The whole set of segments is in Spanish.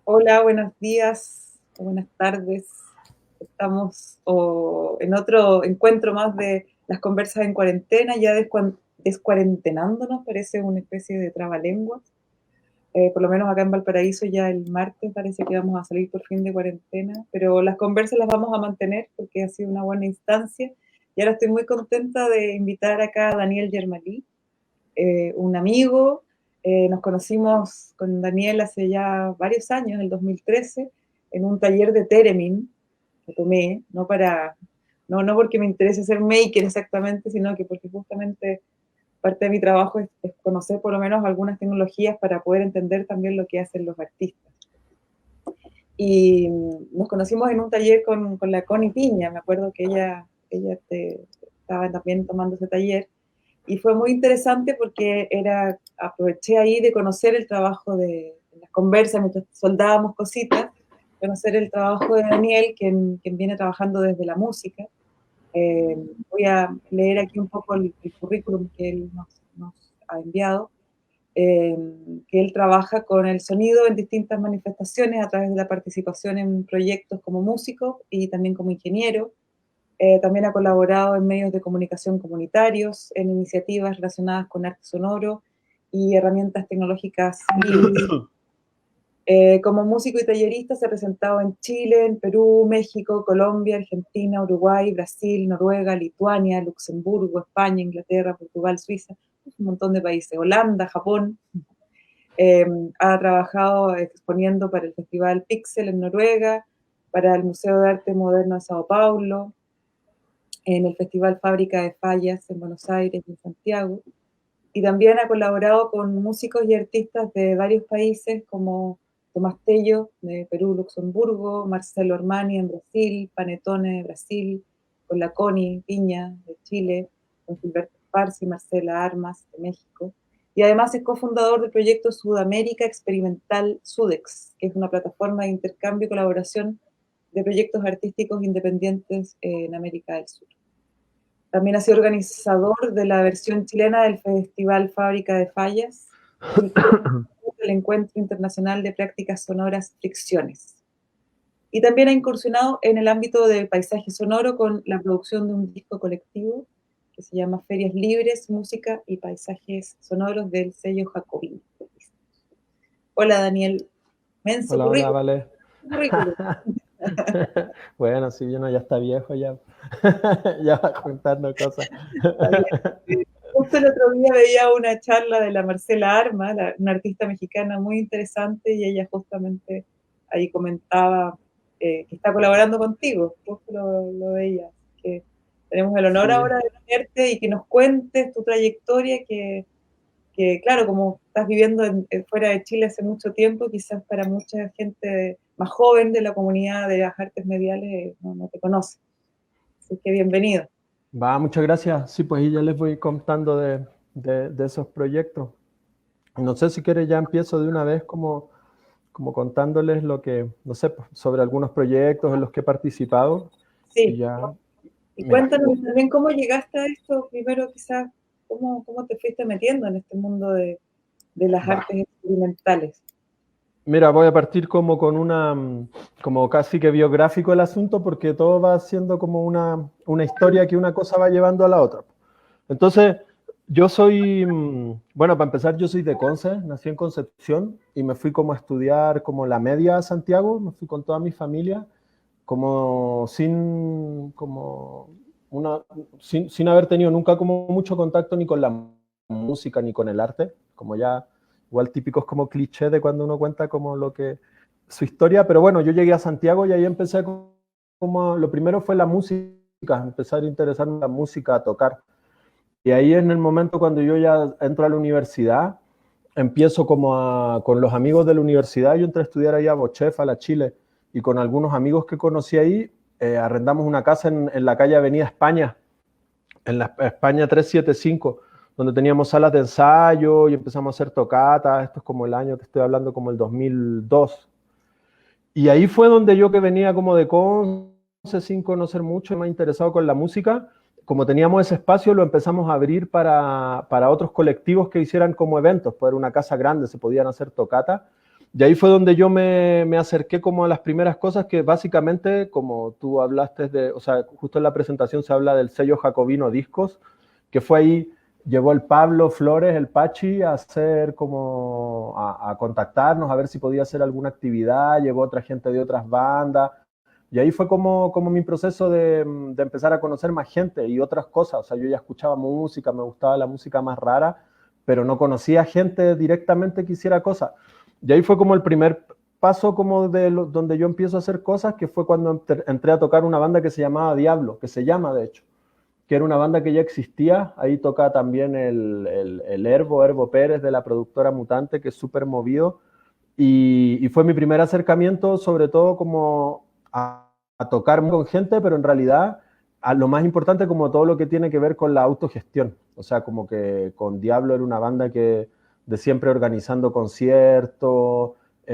Hola, buenos días, buenas tardes. Estamos en otro encuentro más de las conversas en cuarentena, ya descuarentenándonos, parece una especie de trabalenguas. Por lo menos acá en Valparaíso ya el martes parece que vamos a salir por fin de cuarentena, pero las conversas las vamos a mantener porque ha sido una buena instancia. Y ahora estoy muy contenta de invitar acá a Daniel Germalí, un amigo. Nos conocimos con Daniel hace ya varios años, en el 2013, en un taller de Theremin que tomé, no porque me interese ser maker exactamente, sino que porque justamente parte de mi trabajo es conocer por lo menos algunas tecnologías para poder entender también lo que hacen los artistas. Y nos conocimos en un taller con la Connie Piña, me acuerdo que estaba también tomando ese taller, y fue muy interesante porque aproveché ahí de conocer el trabajo de las conversas, mientras soldábamos cositas, conocer el trabajo de Daniel, quien viene trabajando desde la música. Voy a leer aquí un poco el currículum que él nos ha enviado, eh, que él trabaja con el sonido en distintas manifestaciones a través de la participación en proyectos como músico y también como ingeniero. También ha colaborado en medios de comunicación comunitarios, en iniciativas relacionadas con arte sonoro y herramientas tecnológicas libres. Como músico y tallerista se ha presentado en Chile, en Perú, México, Colombia, Argentina, Uruguay, Brasil, Noruega, Lituania, Luxemburgo, España, Inglaterra, Portugal, Suiza, un montón de países, Holanda, Japón. Eh, Ha trabajado exponiendo para el Festival Pixel en Noruega, para el Museo de Arte Moderno de Sao Paulo, en el Festival Fábrica de Fallas en Buenos Aires y en Santiago. Y también ha colaborado con músicos y artistas de varios países como Tomás Tello de Perú, Luxemburgo, Marcelo Armani en Brasil, Panetone de Brasil, con la Connie Piña de Chile, con Gilberto Esparza y Marcela Armas de México. Y además es cofundador del proyecto Sudamérica Experimental Sudex, que es una plataforma de intercambio y colaboración de proyectos artísticos independientes en América del Sur. También ha sido organizador de la versión chilena del Festival Fábrica de Fallas y del Encuentro Internacional de Prácticas Sonoras Fricciones. Y también ha incursionado en el ámbito del paisaje sonoro con la producción de un disco colectivo que se llama Ferias Libres, Música y Paisajes Sonoros del sello Jacobino. Hola Daniel, menso Hola, hola, currículum. vale. currículum. Bueno, si uno ya está viejo, ya, ya va contando cosas. Está bien. Justo el otro día veía una charla de la Marcela Armas, una artista mexicana muy interesante, y ella justamente ahí comentaba que está colaborando contigo, justo lo veía. Que tenemos el honor Sí, ahora de tenerte y que nos cuentes tu trayectoria, que claro, como estás viviendo fuera de Chile hace mucho tiempo, quizás para mucha gente más joven de la comunidad de las artes mediales no te conoce. Así que bienvenido. va, muchas gracias. Sí, pues ahí ya les voy contando de esos proyectos. No sé si quieres ya empiezo de una vez como contándoles lo que, no sé, pues, sobre algunos proyectos en los que he participado. Y Sí. ya, Y mira. cuéntanos también cómo llegaste a esto, primero quizás, cómo te fuiste metiendo en este mundo de las Va. artes experimentales. Mira, voy a partir como con como casi que biográfico el asunto, porque todo va siendo como una historia que una cosa va llevando a la otra. Entonces, yo soy, bueno, para empezar, yo soy de Conce, nací en Concepción y me fui como a estudiar como la media a Santiago, me fui con toda mi familia, como sin haber tenido nunca como mucho contacto ni con la música ni con el arte, como ya igual típicos como cliché de cuando uno cuenta como su historia, pero bueno, yo llegué a Santiago y ahí empecé lo primero fue la música, empezar a interesarme en la música, a tocar. Y ahí en el momento cuando yo ya entro a la universidad, empiezo con los amigos de la universidad, yo entré a estudiar ahí a Bochef, a la Chile, y con algunos amigos que conocí ahí, arrendamos una casa en la calle Avenida España, en la España 375, donde teníamos salas de ensayo y empezamos a hacer tocatas. Esto es como el año que estoy hablando, como el 2002. Y ahí fue donde yo, que venía como de Conce sin conocer mucho, me ha interesado con la música, como teníamos ese espacio, lo empezamos a abrir para otros colectivos que hicieran como eventos, pues era una casa grande, se podían hacer tocatas. Y ahí fue donde yo me acerqué como a las primeras cosas que básicamente, como tú hablaste de, o sea, justo en la presentación se habla del sello Jacobino Discos, que fue ahí, llegó el Pablo Flores, el Pachi, a hacer como, a contactarnos, a ver si podía hacer alguna actividad, llegó otra gente de otras bandas, y ahí fue como mi proceso de empezar a conocer más gente y otras cosas, o sea, yo ya escuchaba música, me gustaba la música más rara, pero no conocía gente directamente que hiciera cosas. Y ahí fue como el primer paso como donde yo empiezo a hacer cosas, que fue cuando entré a tocar una banda que se llamaba Diablo, que se llama de hecho, que era una banda que ya existía. Ahí toca también el Herbo Pérez de la productora Mutante, que es súper movido. Y fue mi primer acercamiento, sobre todo como a tocar con gente, pero en realidad a lo más importante como todo lo que tiene que ver con la autogestión. O sea, como que con Diablo era una banda que de siempre organizando conciertos,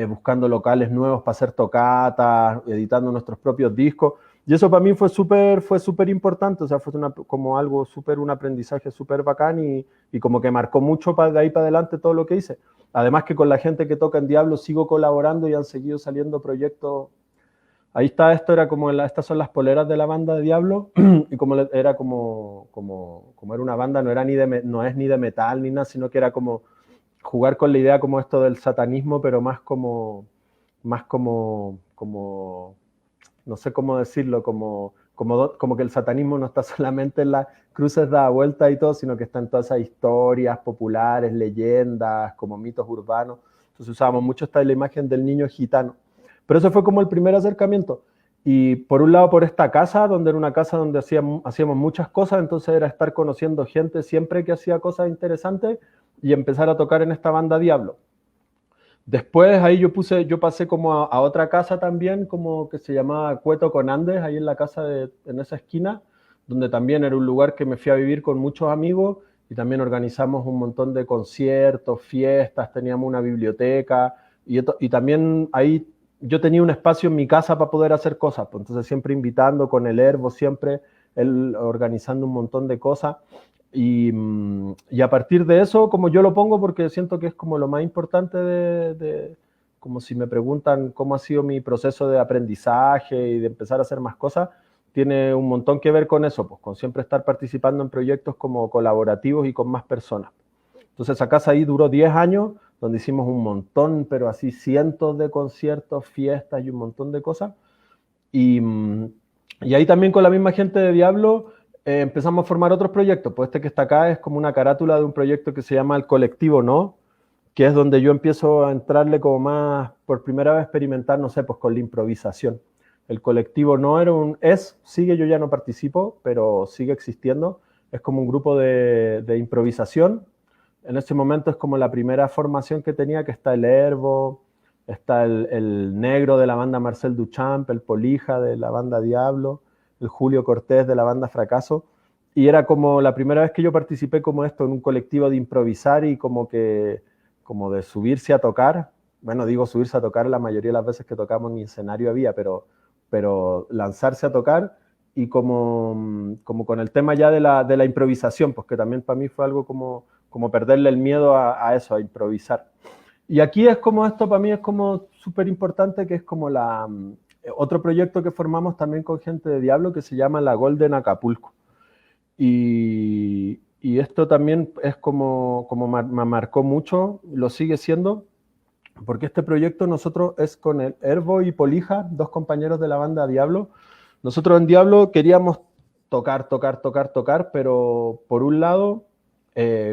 buscando locales nuevos para hacer tocatas, editando nuestros propios discos. Y eso para mí fue súper importante, o sea, fue como algo súper, un aprendizaje súper bacán y como que marcó mucho de ahí para adelante todo lo que hice. Además que con la gente que toca en Diablo sigo colaborando y han seguido saliendo proyectos. Ahí está, esto era como, estas son las poleras de la banda de Diablo, y como era como era una banda, no es ni de metal ni nada, sino que era como jugar con la idea como esto del satanismo, pero más como no sé cómo decirlo, como que el satanismo no está solamente en las cruces de la vuelta y todo, sino que está en todas esas historias populares, leyendas, como mitos urbanos. Entonces usábamos mucho la imagen del niño gitano. Pero eso fue como el primer acercamiento. Y por un lado, por esta casa, donde era una casa donde hacíamos muchas cosas, entonces era estar conociendo gente siempre que hacía cosas interesantes y empezar a tocar en esta banda Diablo. Después ahí yo pasé como a otra casa también, como que se llamaba Cueto con Andes, ahí en la casa en esa esquina, donde también era un lugar que me fui a vivir con muchos amigos y también organizamos un montón de conciertos, fiestas, teníamos una biblioteca y también ahí yo tenía un espacio en mi casa para poder hacer cosas, pues entonces siempre invitando con el Herbo, siempre él organizando un montón de cosas. Y a partir de eso, como yo lo pongo, porque siento que es como lo más importante como si me preguntan cómo ha sido mi proceso de aprendizaje y de empezar a hacer más cosas, tiene un montón que ver con eso, pues con siempre estar participando en proyectos como colaborativos y con más personas. Entonces esa casa ahí duró 10 años, donde hicimos un montón, pero así cientos de conciertos, fiestas y un montón de cosas. Y ahí también con la misma gente de Diablo empezamos a formar otros proyectos. Pues este que está acá es como una carátula de un proyecto que se llama El Colectivo No, que es donde yo empiezo a entrarle como más, por primera vez experimentar, no sé, pues con la improvisación. El Colectivo No sigue, yo ya no participo, pero sigue existiendo. Es como un grupo de improvisación. En ese momento es como la primera formación que tenía, que está el Herbo, está el Negro de la banda Marcel Duchamp, el Polija de la banda Diablo, el Julio Cortés de la banda Fracaso, y era como la primera vez que yo participé como esto en un colectivo de improvisar y como de subirse a tocar. Bueno, digo subirse a tocar, la mayoría de las veces que tocamos ni escenario había, pero lanzarse a tocar y como con el tema ya de la improvisación, pues que también para mí fue algo como perderle el miedo a eso, a improvisar. Y aquí es como esto, para mí es como súper importante, que es como otro proyecto que formamos también con gente de Diablo que se llama La Golden Acapulco. Y esto también es como me marcó mucho, lo sigue siendo, porque este proyecto nosotros es con el Herbo y Polija, dos compañeros de la banda Diablo. Nosotros en Diablo queríamos tocar, pero por un lado,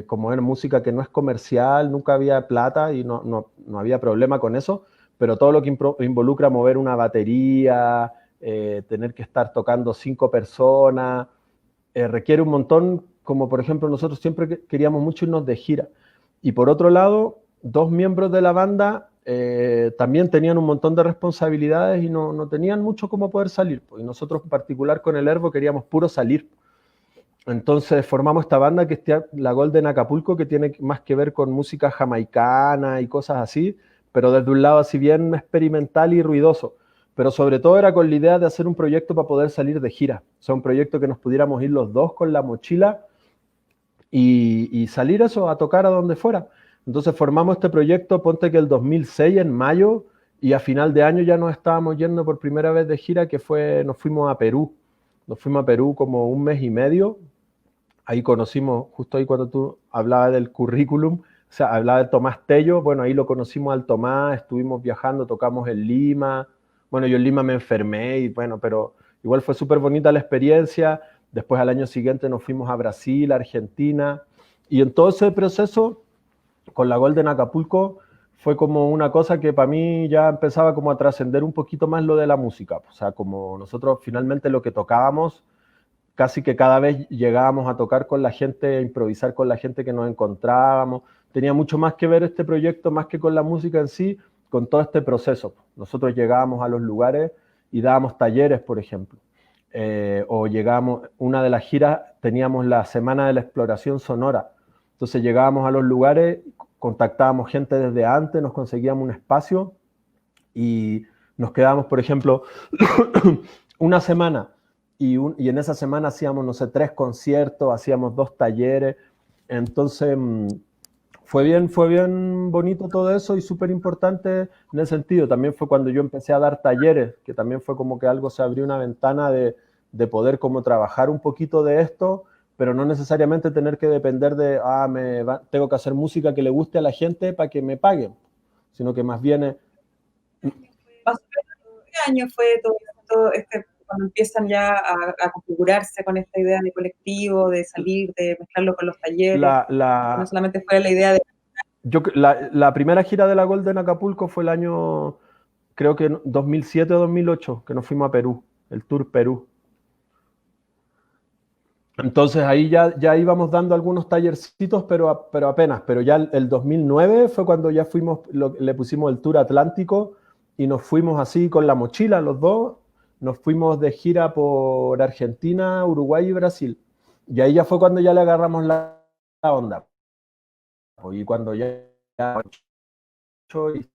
como era música que no es comercial, nunca había plata y no había problema con eso, pero todo lo que involucra mover una batería, tener que estar tocando 5 personas, requiere un montón, como por ejemplo nosotros siempre queríamos mucho irnos de gira. Y por otro lado, 2 miembros de la banda también tenían un montón de responsabilidades y no tenían mucho cómo poder salir. Y nosotros en particular con el Herbo queríamos puro salir. Entonces formamos esta banda que es la Golden Acapulco, que tiene más que ver con música jamaicana y cosas así, pero desde un lado así bien experimental y ruidoso. Pero sobre todo era con la idea de hacer un proyecto para poder salir de gira. O sea, un proyecto que nos pudiéramos ir los dos con la mochila y salir eso, a tocar a donde fuera. Entonces formamos este proyecto, ponte que el 2006, en mayo, y a final de año ya nos estábamos yendo por primera vez de gira, que fue, nos fuimos a Perú. Nos fuimos a Perú como un mes y medio. Ahí conocimos, justo ahí cuando tú hablabas del currículum, o sea, hablaba de Tomás Tello, bueno, ahí lo conocimos al Tomás, estuvimos viajando, tocamos en Lima. Bueno, yo en Lima me enfermé, y bueno, pero igual fue súper bonita la experiencia. Después al año siguiente nos fuimos a Brasil, Argentina, y en todo ese proceso, con la Golden Acapulco, fue como una cosa que para mí ya empezaba como a trascender un poquito más lo de la música. O sea, como nosotros finalmente lo que tocábamos, casi que cada vez llegábamos a tocar con la gente, a improvisar con la gente que nos encontrábamos. Tenía mucho más que ver este proyecto, más que con la música en sí, con todo este proceso. Nosotros llegábamos a los lugares y dábamos talleres, por ejemplo. O llegábamos, una de las giras teníamos la Semana de la Exploración Sonora. Entonces llegábamos a los lugares, contactábamos gente desde antes, nos conseguíamos un espacio y nos quedábamos, por ejemplo, una semana, y en esa semana hacíamos, no sé, 3 conciertos, hacíamos 2 talleres. Entonces fue bien bonito todo eso y súper importante en ese sentido. También fue cuando yo empecé a dar talleres, que también fue como que algo, se abrió una ventana de poder como trabajar un poquito de esto, pero no necesariamente tener que depender de, tengo que hacer música que le guste a la gente para que me paguen, sino que más bien... Más o menos, ¿qué año fue todo este, cuando empiezan ya a configurarse con esta idea de colectivo, de salir, de mezclarlo con los talleres? No solamente fue la idea de... La primera gira de la Golden Acapulco fue el año, creo que 2007 o 2008, que nos fuimos a Perú, el Tour Perú. Entonces ahí ya íbamos dando algunos tallercitos, pero apenas. Pero ya el 2009 fue cuando ya fuimos, le pusimos el Tour Atlántico y nos fuimos así con la mochila, los dos. Nos fuimos de gira por Argentina, Uruguay y Brasil. Y ahí ya fue cuando ya le agarramos la onda. Y cuando ya y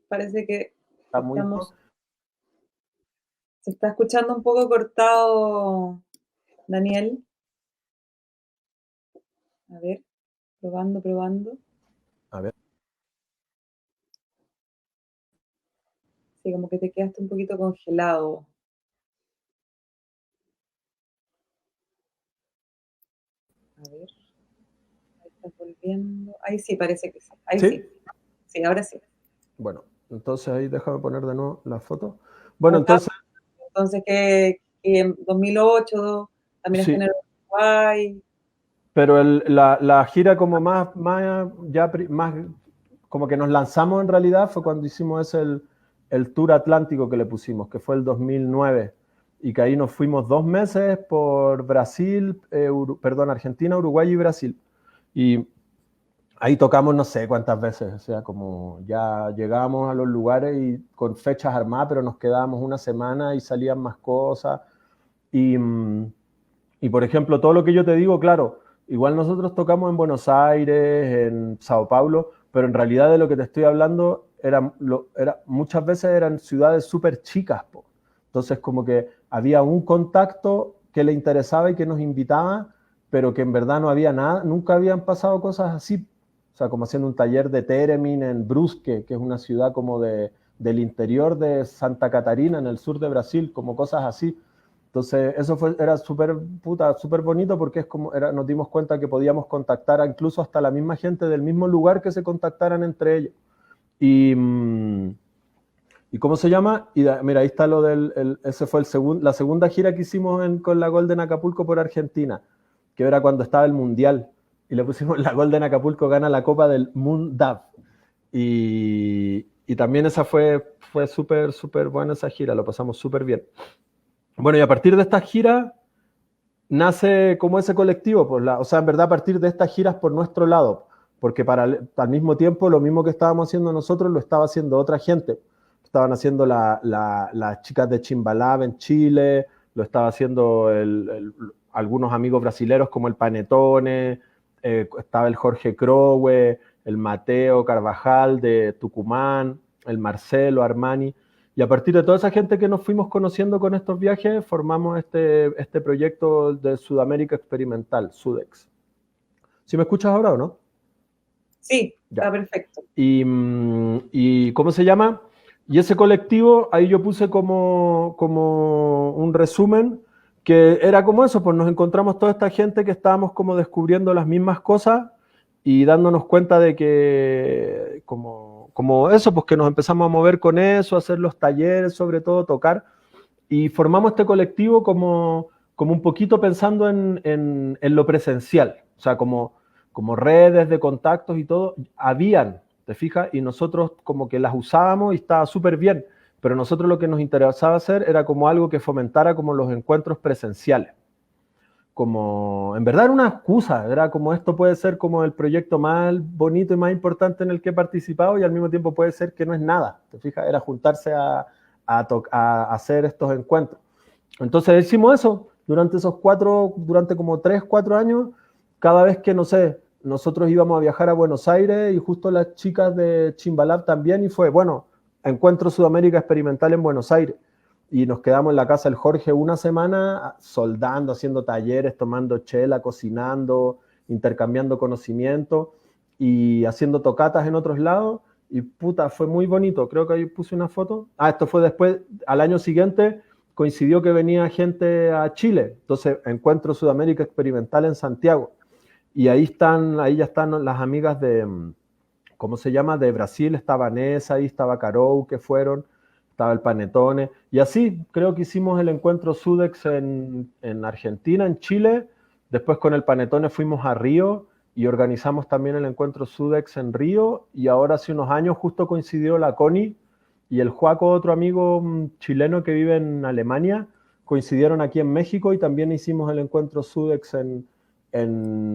parece que está muy... Se está escuchando un poco cortado, Daniel. A ver, probando. A ver. Sí, como que te quedaste un poquito congelado. A ver. Ahí estás volviendo. Ahí sí, parece que sí. Ahí sí. Sí, ahora sí. Bueno, entonces ahí déjame poner de nuevo la foto. Bueno, entonces que en 2008 también está en el Uruguay. Pero la gira como más como que nos lanzamos en realidad fue cuando hicimos el Tour Atlántico que le pusimos, que fue el 2009, y que ahí nos fuimos 2 meses por Brasil, Argentina, Uruguay y Brasil. Y ahí tocamos no sé cuántas veces, o sea, como ya llegábamos a los lugares y con fechas armadas, pero nos quedábamos una semana y salían más cosas. Y por ejemplo, todo lo que yo te digo, claro, igual nosotros tocamos en Buenos Aires, en Sao Paulo, pero en realidad de lo que te estoy hablando muchas veces eran ciudades súper chicas. Entonces como que había un contacto que le interesaba y que nos invitaba, pero que en verdad no había nada, nunca habían pasado cosas así. O sea, como haciendo un taller de Theremin en Brusque, que es una ciudad como del interior de Santa Catarina, en el sur de Brasil, como cosas así. Entonces, eso era súper bonito porque nos dimos cuenta que podíamos contactar incluso hasta la misma gente del mismo lugar que se contactaran entre ellos. ¿Y cómo se llama? Mira, ahí está ese fue la segunda gira que hicimos con la Golden Acapulco por Argentina, que era cuando estaba el Mundial. Y le pusimos la Golden Acapulco gana la Copa del Mundav. Y también esa fue súper buena esa gira, lo pasamos súper bien. Bueno, y a partir de esta gira nace como ese colectivo, o sea, en verdad a partir de estas giras por nuestro lado, porque al mismo tiempo lo mismo que estábamos haciendo nosotros lo estaba haciendo otra gente. Estaban haciendo las chicas de Chimbalab en Chile, lo estaba haciendo algunos amigos brasileros como el Panetone, estaba el Jorge Crowe, el Mateo Carvajal de Tucumán, el Marcelo Armani. Y a partir de toda esa gente que nos fuimos conociendo con estos viajes, formamos este proyecto de Sudamérica Experimental, SUDEX. ¿Sí me escuchas ahora o no? Sí, Ya. está perfecto. Y ¿cómo se llama? Y ese colectivo, ahí yo puse como un resumen, que era como eso, pues nos encontramos toda esta gente que estábamos como descubriendo las mismas cosas y dándonos cuenta de que, como eso, pues que nos empezamos a mover con eso, a hacer los talleres, sobre todo tocar, y formamos este colectivo como un poquito pensando en lo presencial, o sea, como redes de contactos y todo, habían, ¿te fijas? Y nosotros como que las usábamos y estaba súper bien, pero nosotros lo que nos interesaba hacer era como algo que fomentara como los encuentros presenciales. Como, en verdad era una excusa, era como esto puede ser como el proyecto más bonito y más importante en el que he participado y al mismo tiempo puede ser que no es nada, ¿te fijas? Era juntarse a hacer estos encuentros. Entonces hicimos eso durante como 3, 4 años, cada vez que, no sé, nosotros íbamos a viajar a Buenos Aires y justo las chicas de Chimbalab también y fue, bueno, Encuentro Sudamérica Experimental en Buenos Aires. Y nos quedamos en la casa del Jorge una semana soldando, haciendo talleres, tomando chela, cocinando, intercambiando conocimiento y haciendo tocatas en otros lados. Y puta, fue muy bonito. Creo que ahí puse una foto. Ah, esto fue después, al año siguiente coincidió que venía gente a Chile. Entonces, Encuentro Sudamérica Experimental en Santiago. Y ahí ya están las amigas de, ¿cómo se llama? De Brasil, estaba Vanessa, ahí estaba Carou, que fueron, estaba el Panetone. Y así, creo que hicimos el encuentro Sudex en Argentina, en Chile. Después con el Panetone fuimos a Río y organizamos también el encuentro Sudex en Río. Y ahora hace unos años justo coincidió la Connie y el Joaco, otro amigo chileno que vive en Alemania, coincidieron aquí en México y también hicimos el encuentro Sudex en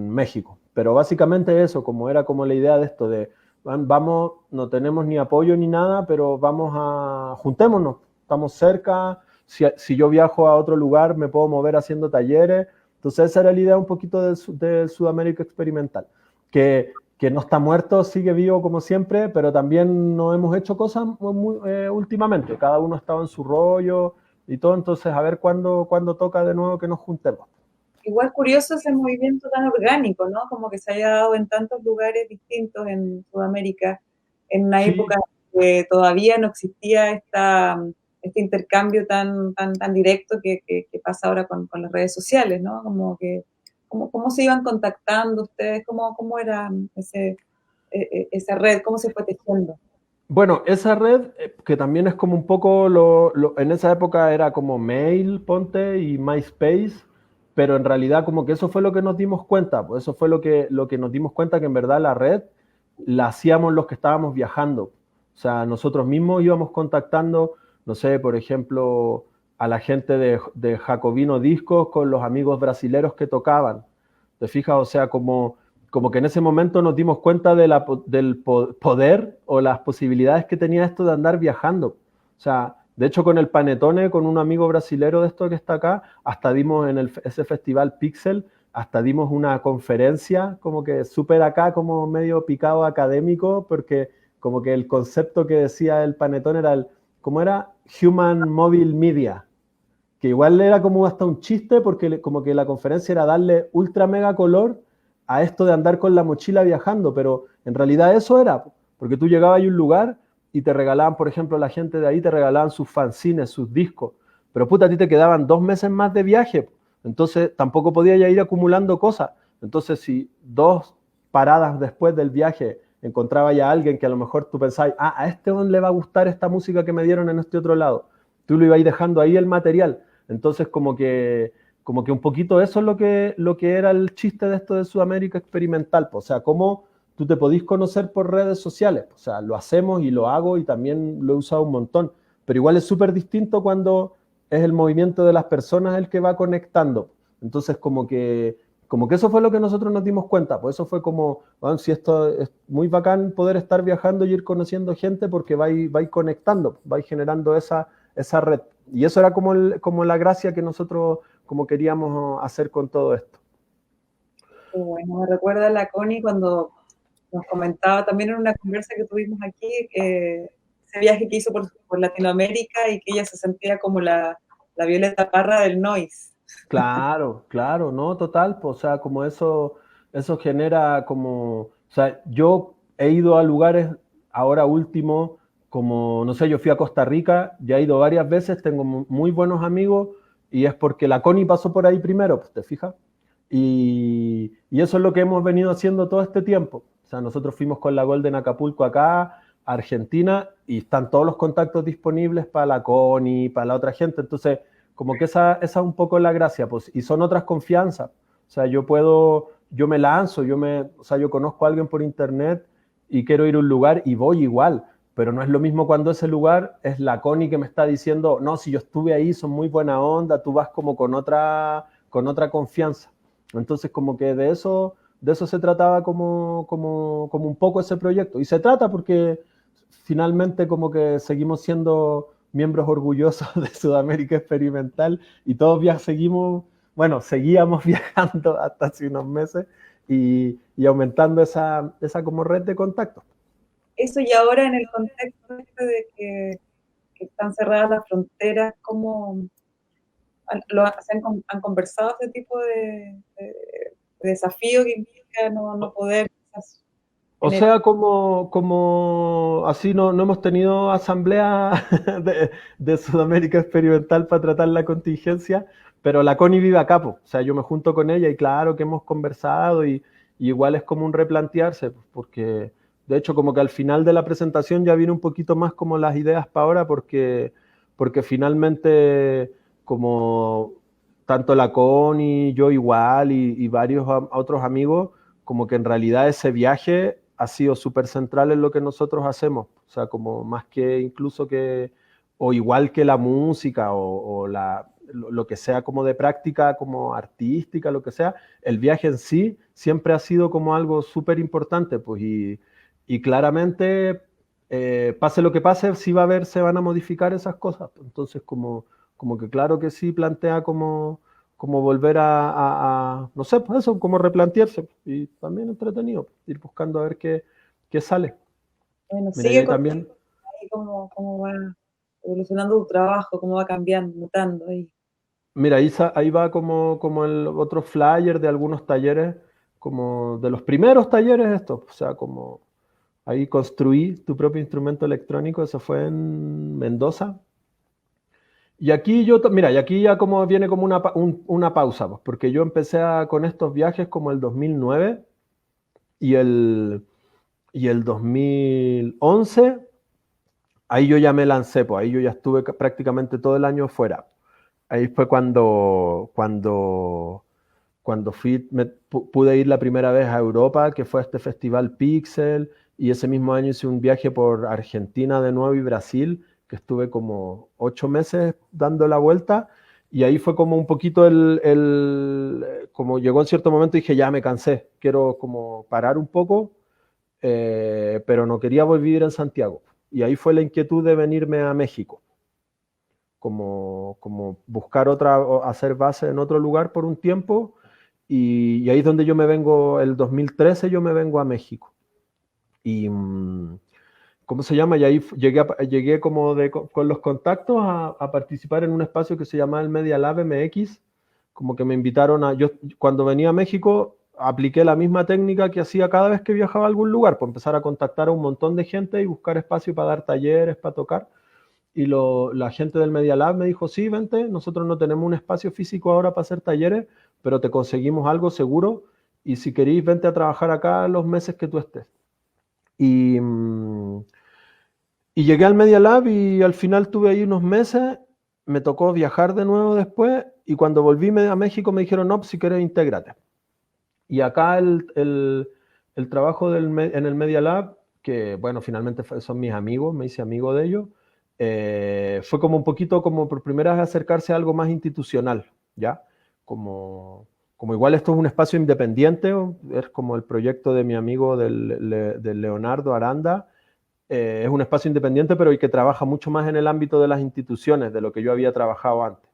México. Pero básicamente eso, como era como la idea de esto, de vamos, no tenemos ni apoyo ni nada, pero vamos juntémonos, estamos cerca, si yo viajo a otro lugar me puedo mover haciendo talleres, entonces esa era la idea un poquito de Sudamérica Experimental, que no está muerto, sigue vivo como siempre, pero también no hemos hecho cosas últimamente, cada uno estaba en su rollo y todo, entonces a ver cuándo toca de nuevo que nos juntemos. Igual curioso ese movimiento tan orgánico, ¿no? Como que se haya dado en tantos lugares distintos en Sudamérica, en una época Sí, que todavía no existía este intercambio tan directo que pasa ahora con las redes sociales, ¿no? Como que, ¿cómo se iban contactando ustedes? ¿Cómo era esa red? ¿Cómo se fue tejiendo? bueno, esa red, que también es como un poco, en esa época era como Mail, ponte, y MySpace, pero en realidad como que eso fue lo que nos dimos cuenta, pues eso fue lo que nos dimos cuenta que en verdad la red la hacíamos los que estábamos viajando. O sea, nosotros mismos íbamos contactando, no sé, por ejemplo, a la gente de Jacobino Discos con los amigos brasileros que tocaban. ¿Te fijas? O sea, como que en ese momento nos dimos cuenta del poder o las posibilidades que tenía esto de andar viajando. O sea, de hecho con el Panetone, con un amigo brasilero de esto que está acá, hasta dimos en ese festival Pixel, hasta dimos una conferencia como que súper acá, como medio picado académico, porque como que el concepto que decía el Panetone era ¿cómo era? Human Mobile Media, que igual era como hasta un chiste porque como que la conferencia era darle ultra mega color a esto de andar con la mochila viajando, pero en realidad eso era, porque tú llegabas a un lugar y te regalaban, por ejemplo, la gente de ahí te regalaban sus fanzines, sus discos, pero puta, a ti te quedaban 2 meses más de viaje, entonces tampoco podías ya ir acumulando cosas, entonces si 2 paradas después del viaje encontraba ya a alguien que a lo mejor tú pensabas, a este hombre le va a gustar esta música que me dieron en este otro lado, tú lo ibas dejando ahí el material, entonces como que un poquito eso es lo que era el chiste de esto de Sudamérica Experimental, pues, o sea, cómo tú te podís conocer por redes sociales, o sea, lo hacemos y lo hago y también lo he usado un montón, pero igual es súper distinto cuando es el movimiento de las personas el que va conectando, entonces como que eso fue lo que nosotros nos dimos cuenta, pues eso fue como, bueno, si esto es muy bacán poder estar viajando y ir conociendo gente porque vais conectando, vais generando esa red. Y eso era como la gracia que nosotros como queríamos hacer con todo esto. Bueno, me recuerda a la Connie cuando nos comentaba también en una conversa que tuvimos aquí, ese viaje que hizo por Latinoamérica y que ella se sentía como la Violeta Parra del noise. Claro, claro, no, total, pues, o sea, como eso genera como, o sea, yo he ido a lugares ahora último, como, no sé, yo fui a Costa Rica, ya he ido varias veces, tengo muy buenos amigos y es porque la Connie pasó por ahí primero, pues, ¿te fijas? Y eso es lo que hemos venido haciendo todo este tiempo. O sea, nosotros fuimos con la Golden Acapulco acá, a Argentina, y están todos los contactos disponibles para la Connie, para la otra gente, entonces como que esa es un poco la gracia, pues, y son otras confianzas. O sea, yo me lanzo, o sea, yo conozco a alguien por internet y quiero ir a un lugar y voy igual, pero no es lo mismo cuando ese lugar es la Connie que me está diciendo, no, si yo estuve ahí, son muy buena onda, tú vas como con otra confianza. Entonces, como que de eso se trataba como un poco ese proyecto. Y se trata porque finalmente como que seguimos siendo miembros orgullosos de Sudamérica Experimental y todos ya seguíamos viajando hasta hace unos meses y aumentando esa como red de contactos. Eso y ahora en el contexto este de que están cerradas las fronteras, ¿cómo han conversado ese tipo de desafío que implica no poder O generar? sea, como así no hemos tenido asamblea de Sudamérica Experimental para tratar la contingencia, pero la Connie vive acá, po. O sea, yo me junto con ella y claro que hemos conversado y igual es como un replantearse, pues, porque de hecho como que al final de la presentación ya viene un poquito más como las ideas para ahora, porque finalmente como tanto la Connie, yo igual y varios otros amigos, como que en realidad ese viaje ha sido súper central en lo que nosotros hacemos. O sea, como más que incluso que, o igual que la música lo que sea como de práctica, como artística, lo que sea, el viaje en sí siempre ha sido como algo súper importante, pues, y claramente, pase lo que pase, sí va a haber, se van a modificar esas cosas. Entonces, como que claro que sí plantea como volver no sé, pues eso, como replantearse. Y también entretenido, ir buscando a ver qué sale. Bueno, Mira, yo sigue ahí con también, ahí cómo va evolucionando tu trabajo, cómo va cambiando, mutando ahí. mira, ahí va como el otro flyer de algunos talleres, como de los primeros talleres estos, o sea, como ahí construí tu propio instrumento electrónico, eso fue en Mendoza. Y aquí mira, y aquí ya como viene como una pausa, pues, porque yo empecé con estos viajes como el 2009 y el 2011, ahí yo ya me lancé, pues ahí yo ya estuve prácticamente todo el año fuera. Ahí fue cuando pude ir la primera vez a Europa, que fue a este festival Pixel, y ese mismo año hice un viaje por Argentina de nuevo y Brasil, que estuve como 8 meses dando la vuelta, y ahí fue como un poquito como llegó en cierto momento y dije, ya me cansé, quiero como parar un poco, pero no quería vivir en Santiago. Y ahí fue la inquietud de venirme a México, como buscar hacer base en otro lugar por un tiempo, y ahí es donde yo me vengo, el 2013 yo me vengo a México. Y, ¿cómo se llama? Y ahí llegué como con los contactos a participar en un espacio que se llama el Media Lab MX, como que me invitaron yo cuando venía a México apliqué la misma técnica que hacía cada vez que viajaba a algún lugar, por empezar a contactar a un montón de gente y buscar espacio para dar talleres, para tocar. Y la gente del Media Lab me dijo, sí, vente, nosotros no tenemos un espacio físico ahora para hacer talleres, pero te conseguimos algo seguro y si queréis, vente a trabajar acá los meses que tú estés. Y, y llegué al Media Lab y al final tuve ahí unos meses, me tocó viajar de nuevo después y cuando volví a México me dijeron, no, pues si quieres, intégrate. Y acá el trabajo en el Media Lab, que bueno, finalmente son mis amigos, me hice amigo de ellos, fue como un poquito como por primera vez acercarse a algo más institucional, ¿ya? Como igual esto es un espacio independiente, es como el proyecto de mi amigo del Leonardo Aranda, es un espacio independiente pero y que trabaja mucho más en el ámbito de las instituciones de lo que yo había trabajado antes.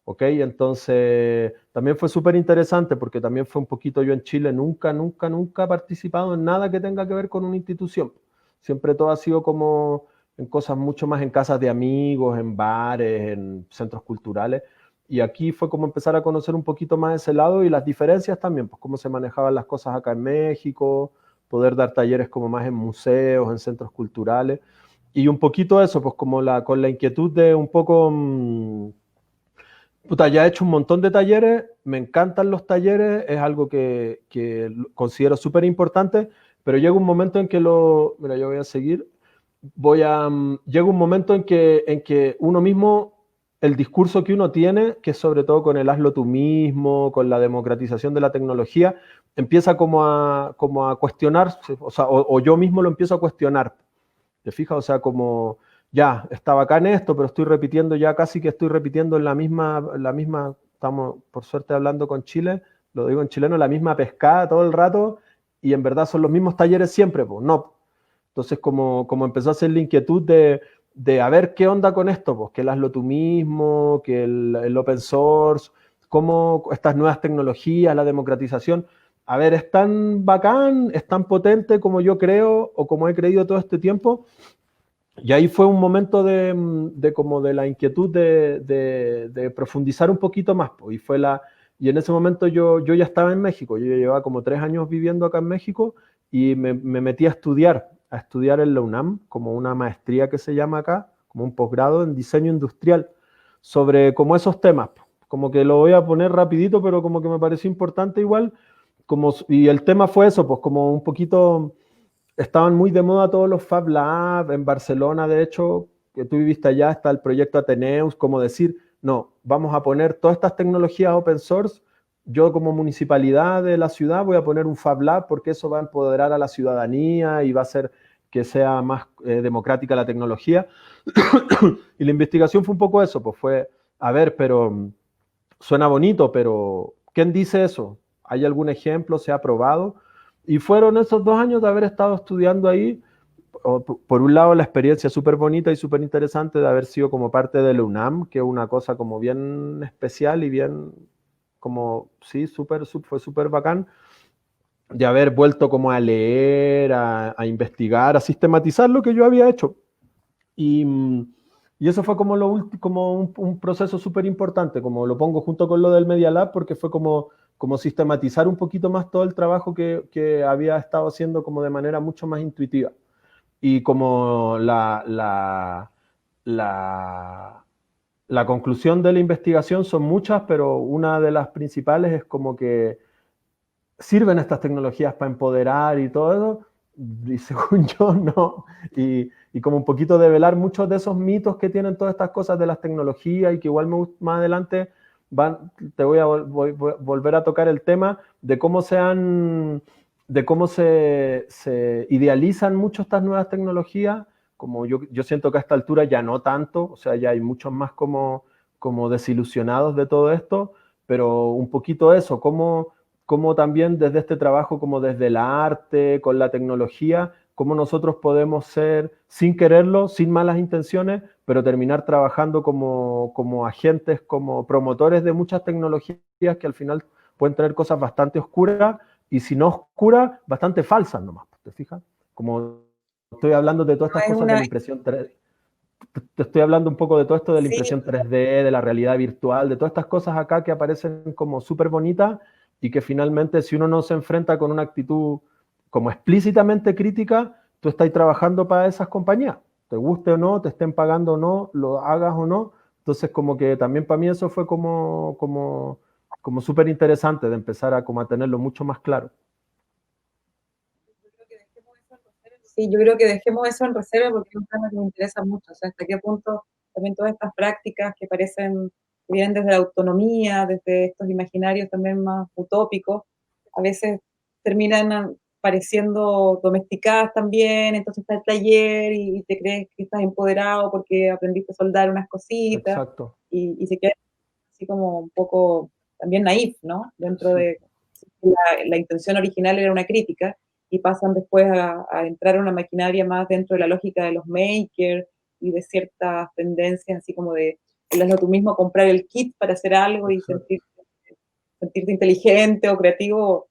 ¿Ok? Entonces, también fue súper interesante porque también fue un poquito yo en Chile, nunca he participado en nada que tenga que ver con una institución. Siempre todo ha sido como en cosas mucho más en casas de amigos, en bares, en centros culturales. Y aquí fue como empezar a conocer un poquito más ese lado y las diferencias también, pues cómo se manejaban las cosas acá en México, poder dar talleres como más en museos, en centros culturales. Y un poquito eso, pues como con la inquietud de un poco... puta, ya he hecho un montón de talleres, me encantan los talleres, es algo que considero súper importante, pero llega un momento en que Mira, yo voy a seguir. Llega un momento en que uno mismo, el discurso que uno tiene, que es sobre todo con el hazlo tú mismo, con la democratización de la tecnología, empieza como a cuestionarse, o sea, o yo mismo lo empiezo a cuestionar. ¿Te fijas? O sea, como ya, está bacán esto, pero estoy repitiendo ya casi que estoy repitiendo en la misma, estamos por suerte hablando con Chile, lo digo en chileno, la misma pescada todo el rato y en verdad son los mismos talleres siempre, pues no. Entonces como empezó a ser la inquietud de a ver qué onda con esto, pues que el hazlo tú mismo, que el open source, cómo estas nuevas tecnologías, la democratización, a ver, es tan bacán, es tan potente como yo creo o como he creído todo este tiempo. Y ahí fue un momento de como de la inquietud de profundizar un poquito más. Pues, y en ese momento yo ya estaba en México, yo ya llevaba como 3 años viviendo acá en México y me metí a estudiar en la UNAM, como una maestría que se llama acá, como un posgrado en diseño industrial, sobre como esos temas. Pues. Como que lo voy a poner rapidito, pero como que me pareció importante igual. Y el tema fue eso, pues como un poquito estaban muy de moda todos los Fab Lab en Barcelona, de hecho, que tú viviste allá, está el proyecto Ateneus, como decir, no, vamos a poner todas estas tecnologías open source, yo como municipalidad de la ciudad voy a poner un Fab Lab porque eso va a empoderar a la ciudadanía y va a hacer que sea más democrática la tecnología. Y la investigación fue un poco eso, pues fue, a ver, pero suena bonito, pero ¿quién dice eso? ¿Hay algún ejemplo? ¿Se ha probado? Y fueron esos 2 años de haber estado estudiando ahí, por un lado la experiencia súper bonita y súper interesante de haber sido como parte de la UNAM, que es una cosa como bien especial y bien como, sí, fue súper bacán, de haber vuelto como a leer, a investigar, a sistematizar lo que yo había hecho. Y, y eso fue como, como un proceso súper importante, como lo pongo junto con lo del Media Lab, porque fue como sistematizar un poquito más todo el trabajo que había estado haciendo como de manera mucho más intuitiva. Y como la conclusión de la investigación son muchas, pero una de las principales es como que ¿sirven estas tecnologías para empoderar y todo eso? Y según yo, no. Y como un poquito de velar muchos de esos mitos que tienen todas estas cosas de las tecnologías y que igual más adelante te voy a volver a tocar el tema de cómo se idealizan mucho estas nuevas tecnologías, como yo siento que a esta altura ya no tanto, o sea, ya hay muchos más como desilusionados de todo esto, pero un poquito eso, cómo también desde este trabajo, como desde el arte, con la tecnología, cómo nosotros podemos ser, sin quererlo, sin malas intenciones, pero terminar trabajando como agentes, como promotores de muchas tecnologías que al final pueden tener cosas bastante oscuras y si no oscuras, bastante falsas nomás, ¿te fijas? Como estoy hablando de todas No estas es cosas de una, la impresión 3D, te estoy hablando un poco de todo esto de la sí, impresión 3D, de la realidad virtual, de todas estas cosas acá que aparecen como súper bonitas y que finalmente si uno no se enfrenta con una actitud como explícitamente crítica, tú estás trabajando para esas compañías, te guste o no, te estén pagando o no, lo hagas o no. Entonces como que también para mí eso fue como súper interesante de empezar como a tenerlo mucho más claro. sí, yo creo que dejemos eso en reserva porque es un tema que me interesa mucho. O sea, hasta qué punto también todas estas prácticas que parecen que vienen desde la autonomía, desde estos imaginarios también más utópicos, a veces terminan pareciendo domesticadas también, entonces está el taller y te crees que estás empoderado porque aprendiste a soldar unas cositas Exacto. y se queda así como un poco también naif, ¿no? Dentro Sí, de la intención original era una crítica y pasan después a entrar a una maquinaria más dentro de la lógica de los makers y de ciertas tendencias, así como de hazlo tú mismo, comprar el kit para hacer algo y exacto. sentirte inteligente o creativo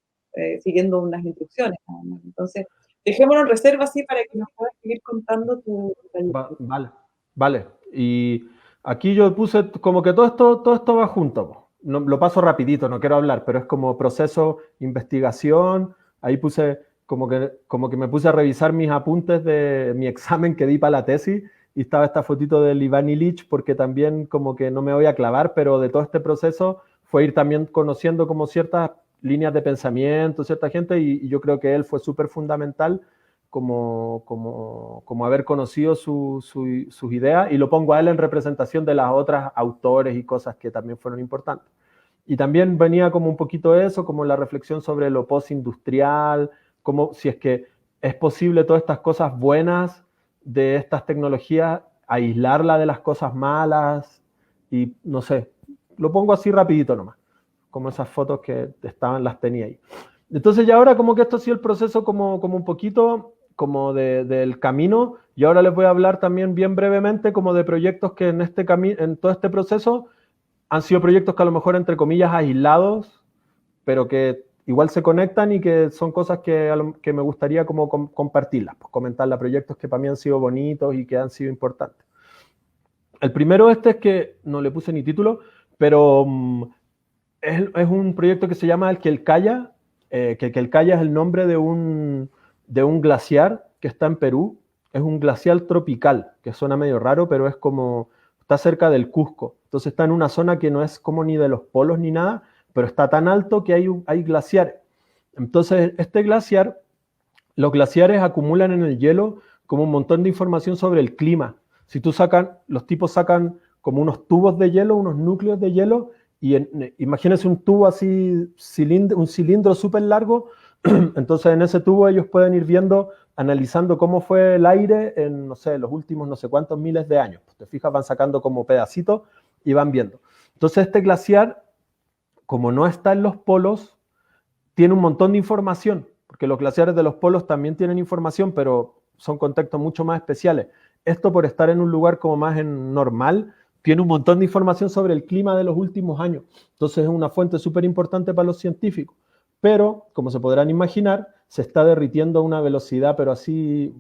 siguiendo unas instrucciones. ¿No? Entonces, dejémoslo en reserva así para que nos puedas seguir contando tu trayectoria. Vale, vale. Y aquí yo puse como que todo esto va junto, po. No, lo paso rapidito, no quiero hablar, pero es como proceso, investigación. Ahí puse como que me puse a revisar mis apuntes de mi examen que di para la tesis y estaba esta fotito del Iván Ilich porque también como que no me voy a clavar, pero de todo este proceso fue ir también conociendo como ciertas líneas de pensamiento, cierta gente y yo creo que él fue súper fundamental como haber conocido sus ideas y lo pongo a él en representación de las otras autores y cosas que también fueron importantes. Y también venía como un poquito eso, como la reflexión sobre lo postindustrial, como si es que es posible todas estas cosas buenas de estas tecnologías, aislarla de las cosas malas y no sé, lo pongo así rapidito nomás, como esas fotos que estaban, las tenía ahí. Entonces ya ahora como que esto ha sido el proceso como un poquito como del camino y ahora les voy a hablar también bien brevemente como de proyectos que en todo este proceso han sido proyectos que a lo mejor entre comillas aislados, pero que igual se conectan y que son cosas que me gustaría como compartirlas, pues comentarlas, proyectos que para mí han sido bonitos y que han sido importantes. El primero es que no le puse ni título, pero es un proyecto que se llama El Quelcaya, que el Quelcaya es el nombre de un glaciar que está en Perú. Es un glaciar tropical, que suena medio raro, pero es como, está cerca del Cusco. Entonces está en una zona que no es como ni de los polos ni nada, pero está tan alto que hay glaciares. Entonces este glaciar, los glaciares acumulan en el hielo como un montón de información sobre el clima. Si tú los tipos sacan como unos tubos de hielo, unos núcleos de hielo, y imagínense un tubo así, un cilindro súper largo, entonces en ese tubo ellos pueden ir viendo, analizando cómo fue el aire en, no sé, los últimos no sé cuántos miles de años. Pues te fijas, van sacando como pedacitos y van viendo. Entonces este glaciar, como no está en los polos, tiene un montón de información, porque los glaciares de los polos también tienen información, pero son contextos mucho más especiales. Esto por estar en un lugar como más normal, tiene un montón de información sobre el clima de los últimos años. Entonces es una fuente súper importante para los científicos. Pero, como se podrán imaginar, se está derritiendo a una velocidad, pero así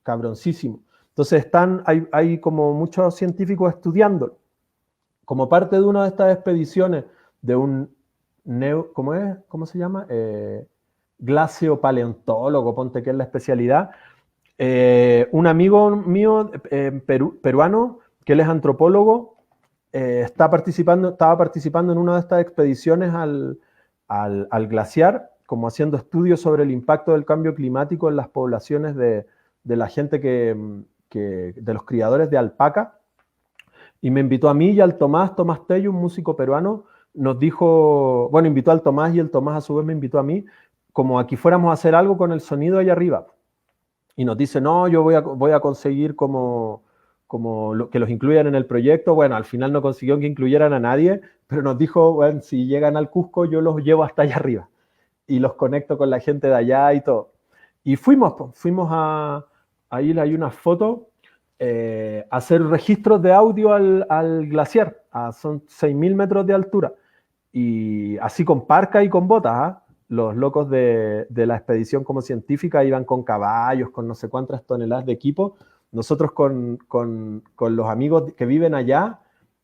cabroncísimo. Entonces hay como muchos científicos estudiándolo. Como parte de una de estas expediciones de un ¿cómo es? ¿Cómo se llama? Glaciopaleontólogo, ponte que es la especialidad. Un amigo mío peruano, que él es antropólogo, estaba participando en una de estas expediciones al glaciar, como haciendo estudios sobre el impacto del cambio climático en las poblaciones de la gente de los criadores de alpaca. Y me invitó a mí y al Tomás Tello, un músico peruano, nos dijo, bueno, invitó al Tomás y el Tomás a su vez me invitó a mí, como aquí fuéramos a hacer algo con el sonido allá arriba. Y nos dice, no, yo voy a conseguir que los incluyan en el proyecto. Bueno, al final no consiguió que incluyeran a nadie, pero nos dijo, bueno, si llegan al Cusco, yo los llevo hasta allá arriba y los conecto con la gente de allá y todo. Y fuimos ahí hay una foto, hacer registros de audio al glaciar, son 6.000 metros de altura, y así con parca y con botas, ¿eh? Los locos de la expedición como científica iban con caballos, con no sé cuántas toneladas de equipo, nosotros con los amigos que viven allá,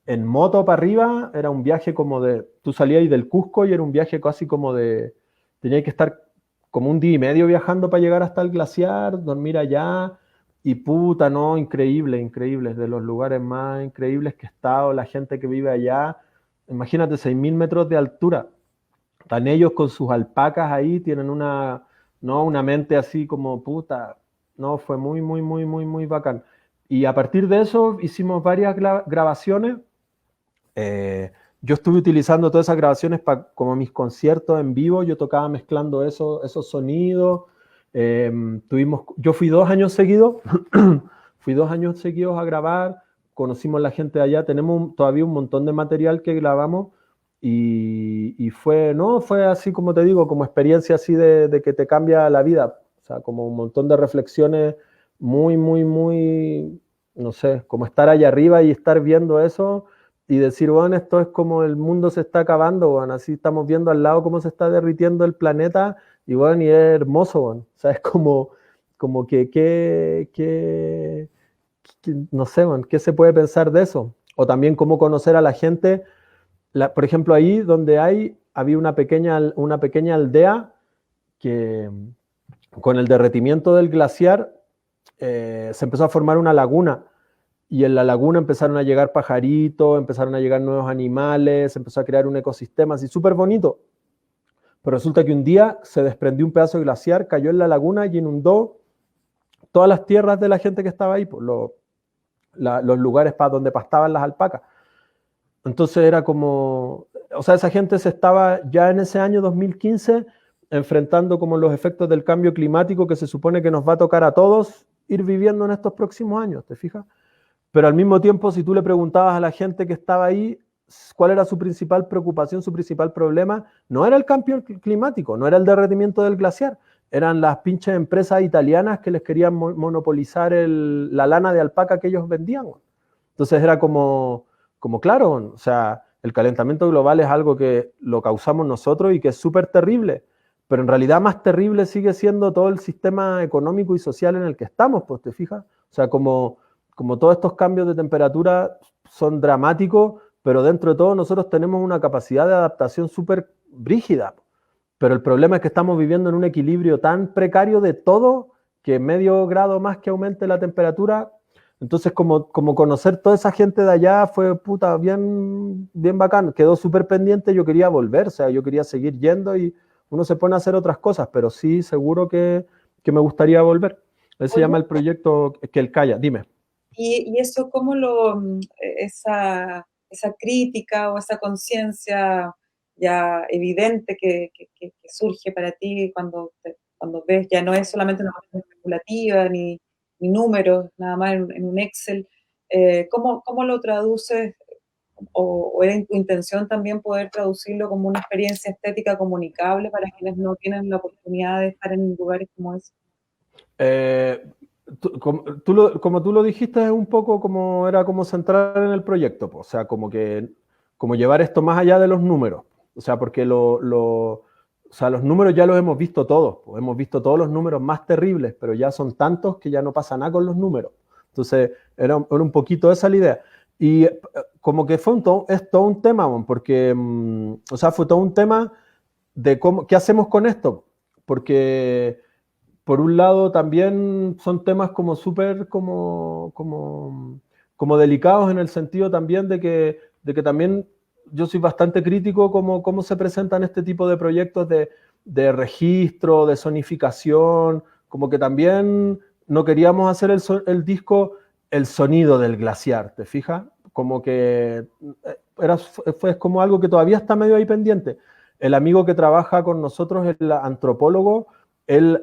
en moto para arriba, era un viaje como tú salías ahí del Cusco y era un viaje casi como tenía que estar como un día y medio viajando para llegar hasta el glaciar, dormir allá, y puta, no, increíble, increíble, de los lugares más increíbles que he estado, la gente que vive allá, imagínate, 6.000 metros de altura, están ellos con sus alpacas ahí, tienen una mente así como puta, no, fue muy, muy, muy, muy, muy bacán. Y a partir de eso hicimos varias grabaciones. Yo estuve utilizando todas esas grabaciones como mis conciertos en vivo, yo tocaba mezclando esos sonidos. Yo fui 2 años seguidos, a grabar, conocimos a la gente de allá, tenemos todavía un montón de material que grabamos y fue así como te digo, como experiencia así de que te cambia la vida, o sea, como un montón de reflexiones muy, muy, muy, no sé, como estar allá arriba y estar viendo eso y decir, bueno, esto es como el mundo se está acabando, bueno, así estamos viendo al lado cómo se está derritiendo el planeta y bueno, y es hermoso, bueno. O sea, es como no sé, bueno, ¿qué se puede pensar de eso? O también cómo conocer a la gente. Por ejemplo, ahí donde había una pequeña aldea que con el derretimiento del glaciar se empezó a formar una laguna y en la laguna empezaron a llegar pajaritos, empezaron a llegar nuevos animales, empezó a crear un ecosistema así súper bonito. Pero resulta que un día se desprendió un pedazo de glaciar, cayó en la laguna y inundó todas las tierras de la gente que estaba ahí, pues, los lugares para donde pastaban las alpacas. Entonces era como, o sea, esa gente se estaba ya en ese año 2015 enfrentando como los efectos del cambio climático que se supone que nos va a tocar a todos ir viviendo en estos próximos años, ¿te fijas? Pero al mismo tiempo, si tú le preguntabas a la gente que estaba ahí cuál era su principal preocupación, su principal problema, no era el cambio climático, no era el derretimiento del glaciar, eran las pinches empresas italianas que les querían monopolizar la lana de alpaca que ellos vendían. Entonces era como claro, o sea, el calentamiento global es algo que lo causamos nosotros y que es súper terrible, pero en realidad más terrible sigue siendo todo el sistema económico y social en el que estamos, pues te fijas, o sea, como todos estos cambios de temperatura son dramáticos, pero dentro de todo nosotros tenemos una capacidad de adaptación súper brígida, pero el problema es que estamos viviendo en un equilibrio tan precario de todo que medio grado más que aumente la temperatura. Entonces, como conocer toda esa gente de allá fue puta, bien, bien bacán. Quedó súper pendiente, yo quería volver, o sea, yo quería seguir yendo y uno se pone a hacer otras cosas, pero sí, seguro que me gustaría volver. Ese se Oye, llama el proyecto que el Calla, dime. y eso, ¿cómo esa crítica o esa conciencia ya evidente que surge para ti cuando ves, ya no es solamente una cuestión especulativa ni números, nada más en un Excel, ¿cómo lo traduces? O era tu intención también poder traducirlo como una experiencia estética comunicable para quienes no tienen la oportunidad de estar en lugares como ese? Eh, como tú lo dijiste, es un poco era como centrar en el proyecto, pues, o sea, como llevar esto más allá de los números, o sea, porque o sea, los números ya los hemos visto todos, pues, hemos visto todos los números más terribles, pero ya son tantos que ya no pasa nada con los números. Entonces, era un poquito esa la idea. Y como que es todo un tema, porque, o sea, fue todo un tema de qué hacemos con esto, porque por un lado también son temas como súper como delicados en el sentido también de que también yo soy bastante crítico cómo se presentan este tipo de proyectos de registro, de zonificación, como que también no queríamos hacer el disco el sonido del glaciar, ¿te fijas? Como que fue como algo que todavía está medio ahí pendiente. El amigo que trabaja con nosotros, el antropólogo, él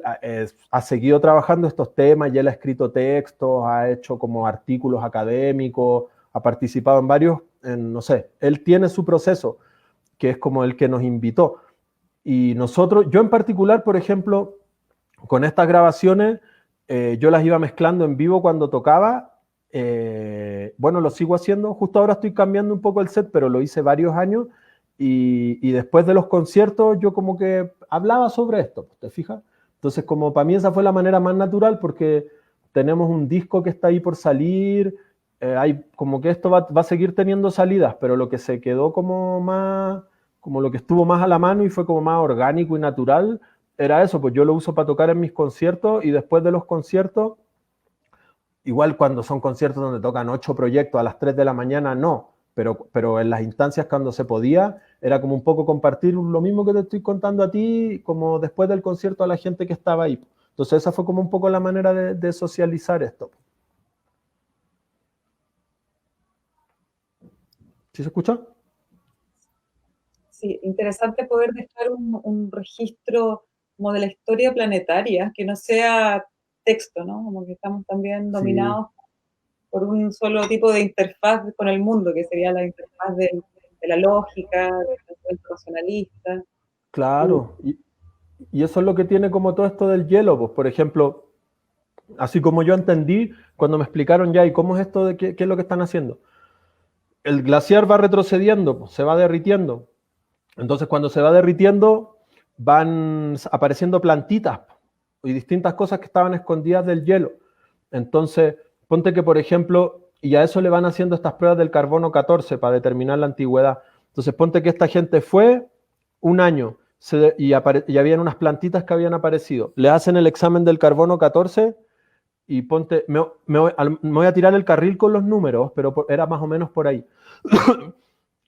ha seguido trabajando estos temas y él ha escrito textos, ha hecho como artículos académicos, ha participado en varios, no sé, él tiene su proceso, que es como el que nos invitó. Y nosotros, yo en particular, por ejemplo, con estas grabaciones, yo las iba mezclando en vivo cuando tocaba. Bueno, lo sigo haciendo. Justo ahora estoy cambiando un poco el set, pero lo hice varios años. Y después de los conciertos, yo como que hablaba sobre esto, ¿te fijas? Entonces, como para mí esa fue la manera más natural, porque tenemos un disco que está ahí por salir. Hay como que esto va a seguir teniendo salidas, pero lo que se quedó como lo que estuvo más a la mano y fue como más orgánico y natural, era eso, pues yo lo uso para tocar en mis conciertos y después de los conciertos, igual cuando son conciertos donde tocan 8 proyectos a las 3 de la mañana, no, pero en las instancias cuando se podía, era como un poco compartir lo mismo que te estoy contando a ti, como después del concierto a la gente que estaba ahí. Entonces esa fue como un poco la manera de socializar esto. ¿Sí se escucha? Sí, interesante poder dejar un registro como de la historia planetaria, que no sea texto, ¿no? Como que estamos también Sí, dominados por un solo tipo de interfaz con el mundo, que sería la interfaz de la lógica, del pensamiento racionalista. Y claro. Y eso es lo que tiene como todo esto del hielo, pues por ejemplo, así como yo entendí cuando me explicaron ya y cómo es esto de qué es lo que están haciendo. El glaciar va retrocediendo, pues, se va derritiendo. Entonces cuando se va derritiendo, van apareciendo plantitas y distintas cosas que estaban escondidas del hielo. Entonces, ponte que, por ejemplo, y a eso le van haciendo estas pruebas del carbono 14 para determinar la antigüedad. Entonces, ponte que esta gente fue un año y habían unas plantitas que habían aparecido. Le hacen el examen del carbono 14 y ponte, me voy a tirar el carril con los números, pero era más o menos por ahí.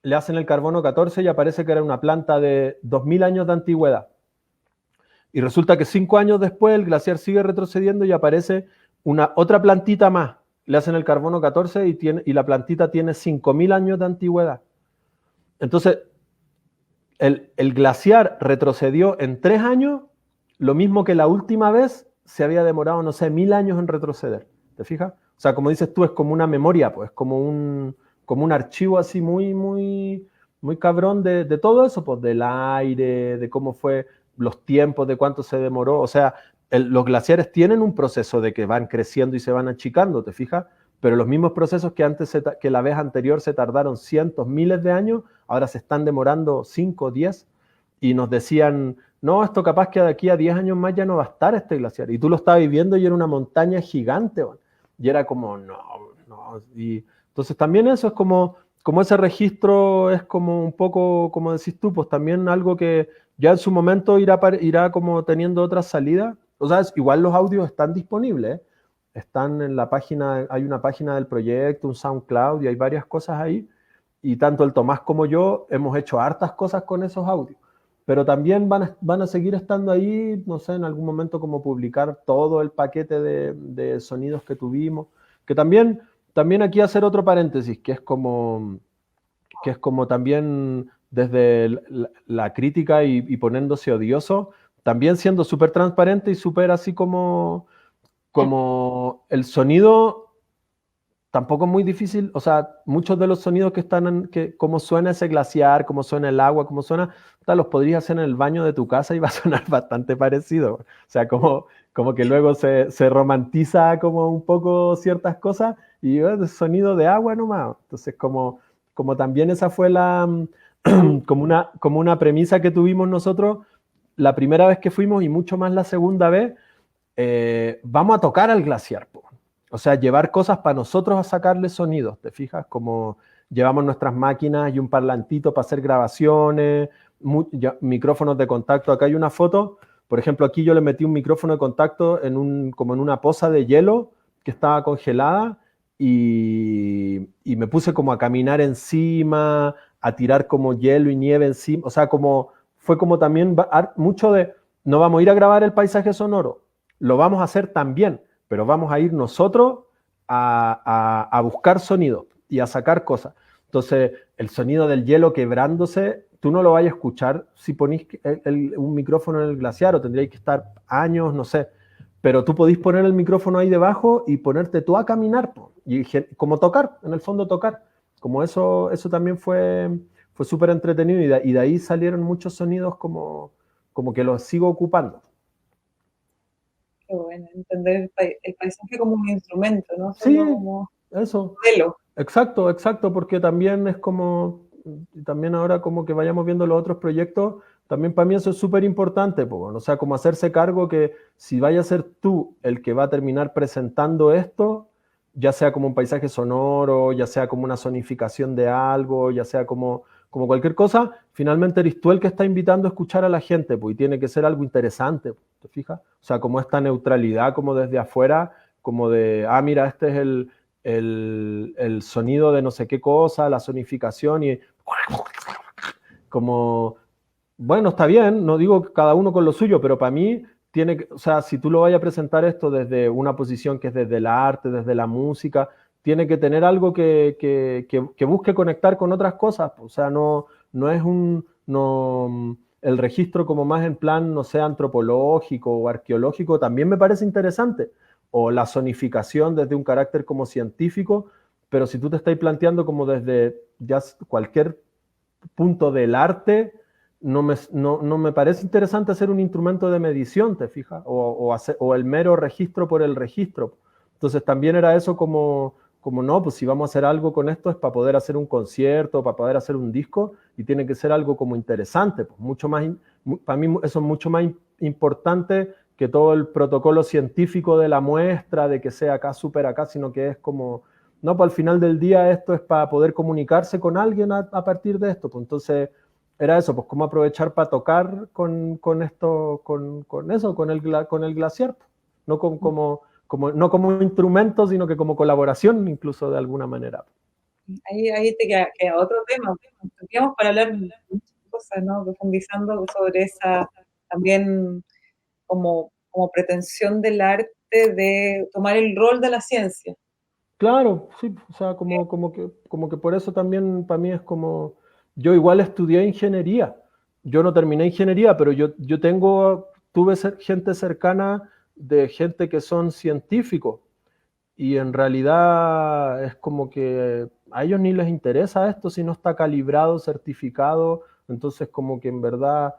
Le hacen el carbono 14 y aparece que era una planta de 2000 años de antigüedad. Y resulta que 5 años después el glaciar sigue retrocediendo y aparece otra plantita más. Le hacen el carbono 14 y la plantita tiene 5000 años de antigüedad. Entonces, el glaciar retrocedió en 3 años, lo mismo que la última vez se había demorado, no sé, 1000 años en retroceder. ¿Te fijas? O sea, como dices tú, es como una memoria, pues, como un archivo así muy, muy, muy cabrón de todo eso, pues, del aire, de cómo fue los tiempos, de cuánto se demoró. O sea, los glaciares tienen un proceso de que van creciendo y se van achicando, ¿te fijas? Pero los mismos procesos que la vez anterior se tardaron cientos, miles de años, ahora se están demorando 5, 10, y nos decían, no, esto capaz que de aquí a 10 años más ya no va a estar este glaciar. Y tú lo estabas viviendo y era una montaña gigante, man. Y era como, no. Y entonces también eso es como ese registro es como un poco, como decís tú, pues también algo que ya en su momento irá como teniendo otras salidas. O sea, igual los audios están disponibles, ¿eh? Están en la página, hay una página del proyecto, un SoundCloud, y hay varias cosas ahí. Y tanto el Tomás como yo hemos hecho hartas cosas con esos audios. Pero también van a seguir estando ahí, no sé, en algún momento como publicar todo el paquete de sonidos que tuvimos. Que también aquí hacer otro paréntesis, que es como también desde la crítica y poniéndose odioso, también siendo súper transparente y súper así como el sonido tampoco es muy difícil. O sea, muchos de los sonidos que están, cómo suena ese glaciar, cómo suena el agua, cómo suena, los podrías hacer en el baño de tu casa y va a sonar bastante parecido. O sea, como que luego se romantiza como un poco ciertas cosas y es sonido de agua nomás. Entonces, como también esa fue como una premisa que tuvimos nosotros la primera vez que fuimos y mucho más la segunda vez, vamos a tocar al glaciar, po. O sea, llevar cosas para nosotros a sacarle sonidos, ¿te fijas? Como llevamos nuestras máquinas y un parlantito para hacer grabaciones, micrófonos de contacto. Acá hay una foto, por ejemplo, aquí yo le metí un micrófono de contacto como en una poza de hielo que estaba congelada y me puse como a caminar encima, a tirar como hielo y nieve encima. O sea, fue como también mucho de, no vamos a ir a grabar el paisaje sonoro, lo vamos a hacer también, pero vamos a ir nosotros a buscar sonido y a sacar cosas. Entonces, el sonido del hielo quebrándose, tú no lo vayas a escuchar si ponís un micrófono en el glaciar, o tendríais que estar años, no sé. Pero tú podís poner el micrófono ahí debajo y ponerte tú a caminar, y como tocar, en el fondo tocar. Como eso también fue súper entretenido, y de ahí salieron muchos sonidos como que los sigo ocupando. Qué bueno, entender el paisaje como un instrumento, ¿no? Sí, como eso. modelo. Exacto, porque también es como, también ahora como que vayamos viendo los otros proyectos, también para mí eso es súper importante, o sea, como hacerse cargo que si vaya a ser tú el que va a terminar presentando esto, ya sea como un paisaje sonoro, ya sea como una sonificación de algo, ya sea como cualquier cosa, finalmente eres tú el que está invitando a escuchar a la gente, y tiene que ser algo interesante, ¿te fijas? O sea, como esta neutralidad como desde afuera, como de, mira, este es el sonido de no sé qué cosa, la sonificación, y como, bueno, está bien, no digo cada uno con lo suyo, pero para mí tiene que, o sea, si tú lo vayas a presentar esto desde una posición que es desde el arte, desde la música, tiene que tener algo que busque conectar con otras cosas. O sea, no es el registro como más en plan, no sé, antropológico o arqueológico, también me parece interesante. O la sonificación desde un carácter como científico, pero si tú te estás planteando como desde ya cualquier punto del arte, no me parece interesante hacer un instrumento de medición, ¿te fijas? O el mero registro por el registro. Entonces también era eso como como no, pues si vamos a hacer algo con esto es para poder hacer un concierto, para poder hacer un disco, y tiene que ser algo como interesante, pues mucho más, para mí eso es mucho más importante que todo el protocolo científico de la muestra, de que sea acá, súper acá, sino que es como, no, pues al final del día esto es para poder comunicarse con alguien a partir de esto, pues entonces era eso, pues cómo aprovechar para tocar con esto, con eso, con el glaciar, pues. No no como instrumento, sino que como colaboración, incluso de alguna manera. Ahí te queda otro tema. Tendríamos para hablar de muchas cosas, ¿no? Profundizando sobre esa también como pretensión del arte de tomar el rol de la ciencia. Claro, sí, o sea, como que por eso también para mí es como, yo igual estudié ingeniería, yo no terminé ingeniería, pero yo tuve gente cercana de gente que son científicos y en realidad es como que a ellos ni les interesa esto si no está calibrado, certificado, entonces como que en verdad,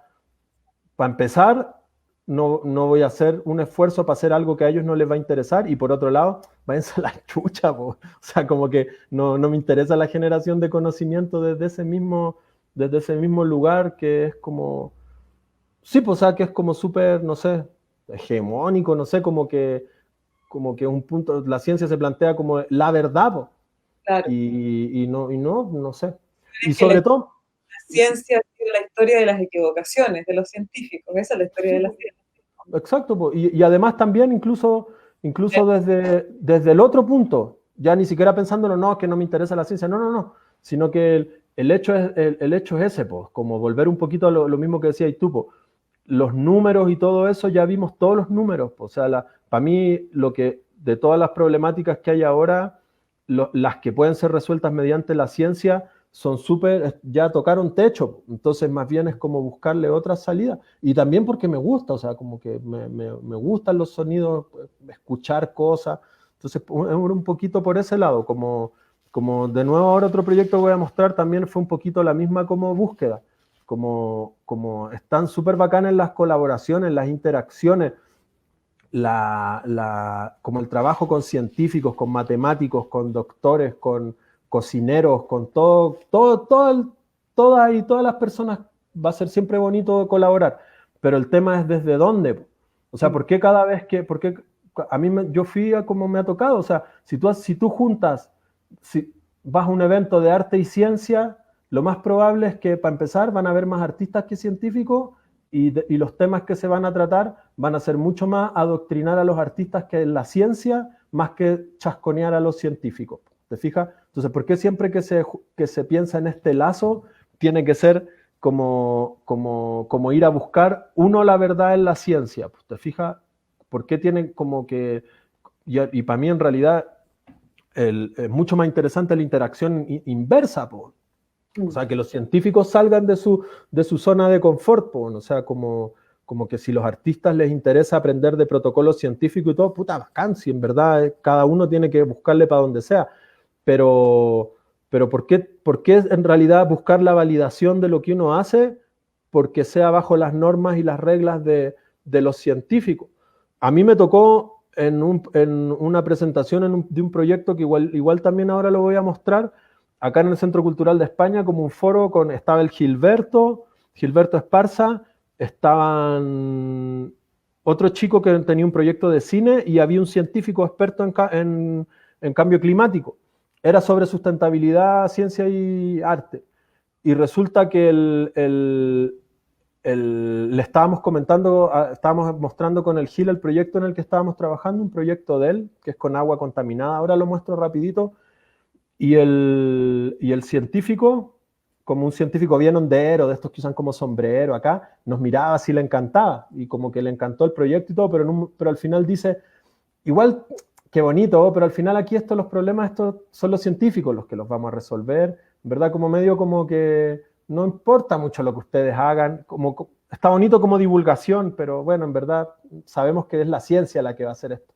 para empezar, no voy a hacer un esfuerzo para hacer algo que a ellos no les va a interesar y por otro lado, váyanse a la chucha, po. O sea, como que no me interesa la generación de conocimiento desde ese mismo lugar que es como, sí, pues, o sea, que es como súper, no sé, hegemónico, no sé, como que un punto, la ciencia se plantea como la verdad, po. Claro. Y no sé. Y Es que sobre todo, la ciencia ha sido la historia de las equivocaciones de los científicos. Esa es la historia de la ciencia. exacto, po. Y además también incluso desde el otro punto, ya ni siquiera pensándolo, no, que no me interesa la ciencia, no, sino que el hecho es ese, pues, como volver un poquito a lo mismo que decías tú, po. Los números y todo eso, ya vimos todos los números, po. O sea, para mí, de todas las problemáticas que hay ahora, las que pueden ser resueltas mediante la ciencia son ya tocaron techo, entonces más bien es como buscarle otra salida, y también porque me gusta, o sea, como que me gustan los sonidos, escuchar cosas, entonces un poquito por ese lado, como de nuevo ahora otro proyecto que voy a mostrar también fue un poquito la misma como búsqueda, como están súper bacanas las colaboraciones, las interacciones, como el trabajo con científicos, con matemáticos, con doctores, con cocineros, con todas las personas, va a ser siempre bonito colaborar, pero el tema es desde dónde, o sea, ¿por qué cada vez porque a mí yo fui a como me ha tocado, o sea, si tú juntas, si vas a un evento de arte y ciencia, lo más probable es que para empezar van a haber más artistas que científicos y los temas que se van a tratar van a ser mucho más adoctrinar a los artistas que en la ciencia, más que chasconear a los científicos. ¿Te fijas? Entonces, ¿por qué siempre que se piensa en este lazo tiene que ser como ir a buscar la verdad en la ciencia? ¿Te fijas? ¿Por qué tienen como que... Y para mí en realidad es mucho más interesante la interacción inversa, po. O sea, que los científicos salgan de su zona de confort, po. O sea, como que si los artistas les interesa aprender de protocolos científicos y todo, puta, bacán, si en verdad cada uno tiene que buscarle para donde sea. Pero ¿por qué en realidad buscar la validación de lo que uno hace? Porque sea bajo las normas y las reglas de los científicos. A mí me tocó en una presentación de un proyecto que igual también ahora lo voy a mostrar, acá en el Centro Cultural de España, como un foro estaba el Gilberto Esparza, estaban otro chico que tenía un proyecto de cine y había un científico experto en cambio climático. Era sobre sustentabilidad, ciencia y arte. Y resulta que le estábamos estábamos mostrando con el Gil el proyecto en el que estábamos trabajando, un proyecto de él, que es con agua contaminada. Ahora lo muestro rapidito. Y el científico, como un científico bien hondero, de estos que usan como sombrero acá, nos miraba así, le encantaba, y como que le encantó el proyecto y todo, pero al final dice, igual, qué bonito, pero al final aquí los problemas estos son los científicos los que los vamos a resolver, ¿verdad? Como medio como que no importa mucho lo que ustedes hagan, está bonito como divulgación, pero bueno, en verdad sabemos que es la ciencia la que va a hacer esto.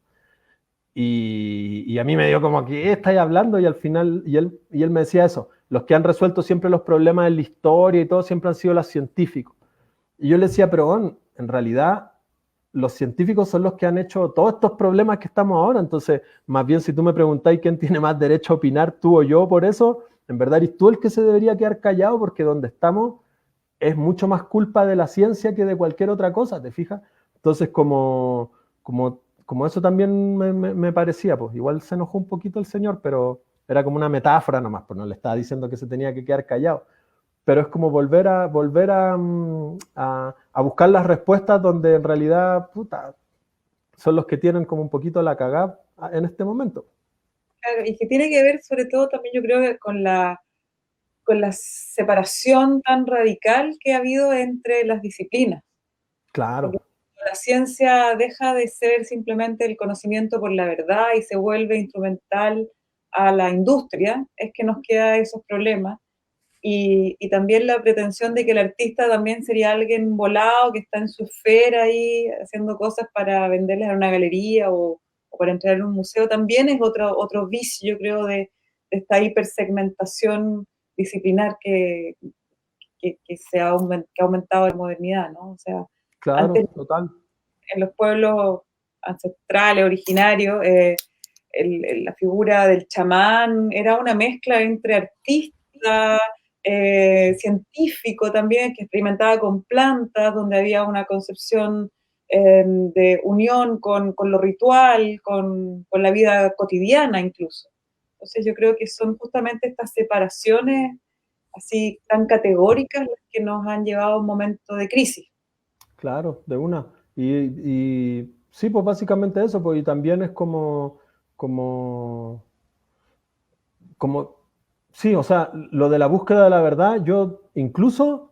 Y a mí me dio como, ¿qué estáis hablando? Y al final, y él me decía eso, los que han resuelto siempre los problemas en la historia y todo siempre han sido los científicos. Y yo le decía, pero bueno, en realidad los científicos son los que han hecho todos estos problemas que estamos ahora. Entonces, más bien, si tú me preguntáis quién tiene más derecho a opinar, tú o yo, por eso, en verdad eres tú el que se debería quedar callado, porque donde estamos es mucho más culpa de la ciencia que de cualquier otra cosa, ¿te fijas? Entonces, como eso también me parecía, pues igual se enojó un poquito el señor, pero era como una metáfora nomás, pues no le estaba diciendo que se tenía que quedar callado. Pero es como volver a buscar las respuestas donde en realidad, puta, son los que tienen como un poquito la cagada en este momento. Claro, y que tiene que ver sobre todo también yo creo que con la separación tan radical que ha habido entre las disciplinas. Porque Claro, la ciencia deja de ser simplemente el conocimiento por la verdad y se vuelve instrumental a la industria, es que nos queda esos problemas. Y también la pretensión de que el artista también sería alguien volado que está en su esfera ahí haciendo cosas para venderlas en una galería o para entrar en un museo, también es otro vicio, yo creo, de esta hipersegmentación disciplinar que ha aumentado en modernidad, ¿no? O sea, antes claro, total. en los pueblos ancestrales, originarios, la figura del chamán era una mezcla entre artista, científico también, que experimentaba con plantas, donde había una concepción de unión con lo ritual, con la vida cotidiana incluso. Entonces yo creo que son justamente estas separaciones así tan categóricas las que nos han llevado a un momento de crisis. Claro, de una. Y sí, pues básicamente eso, pues y también es como, como, sí, o sea, lo de la búsqueda de la verdad, yo incluso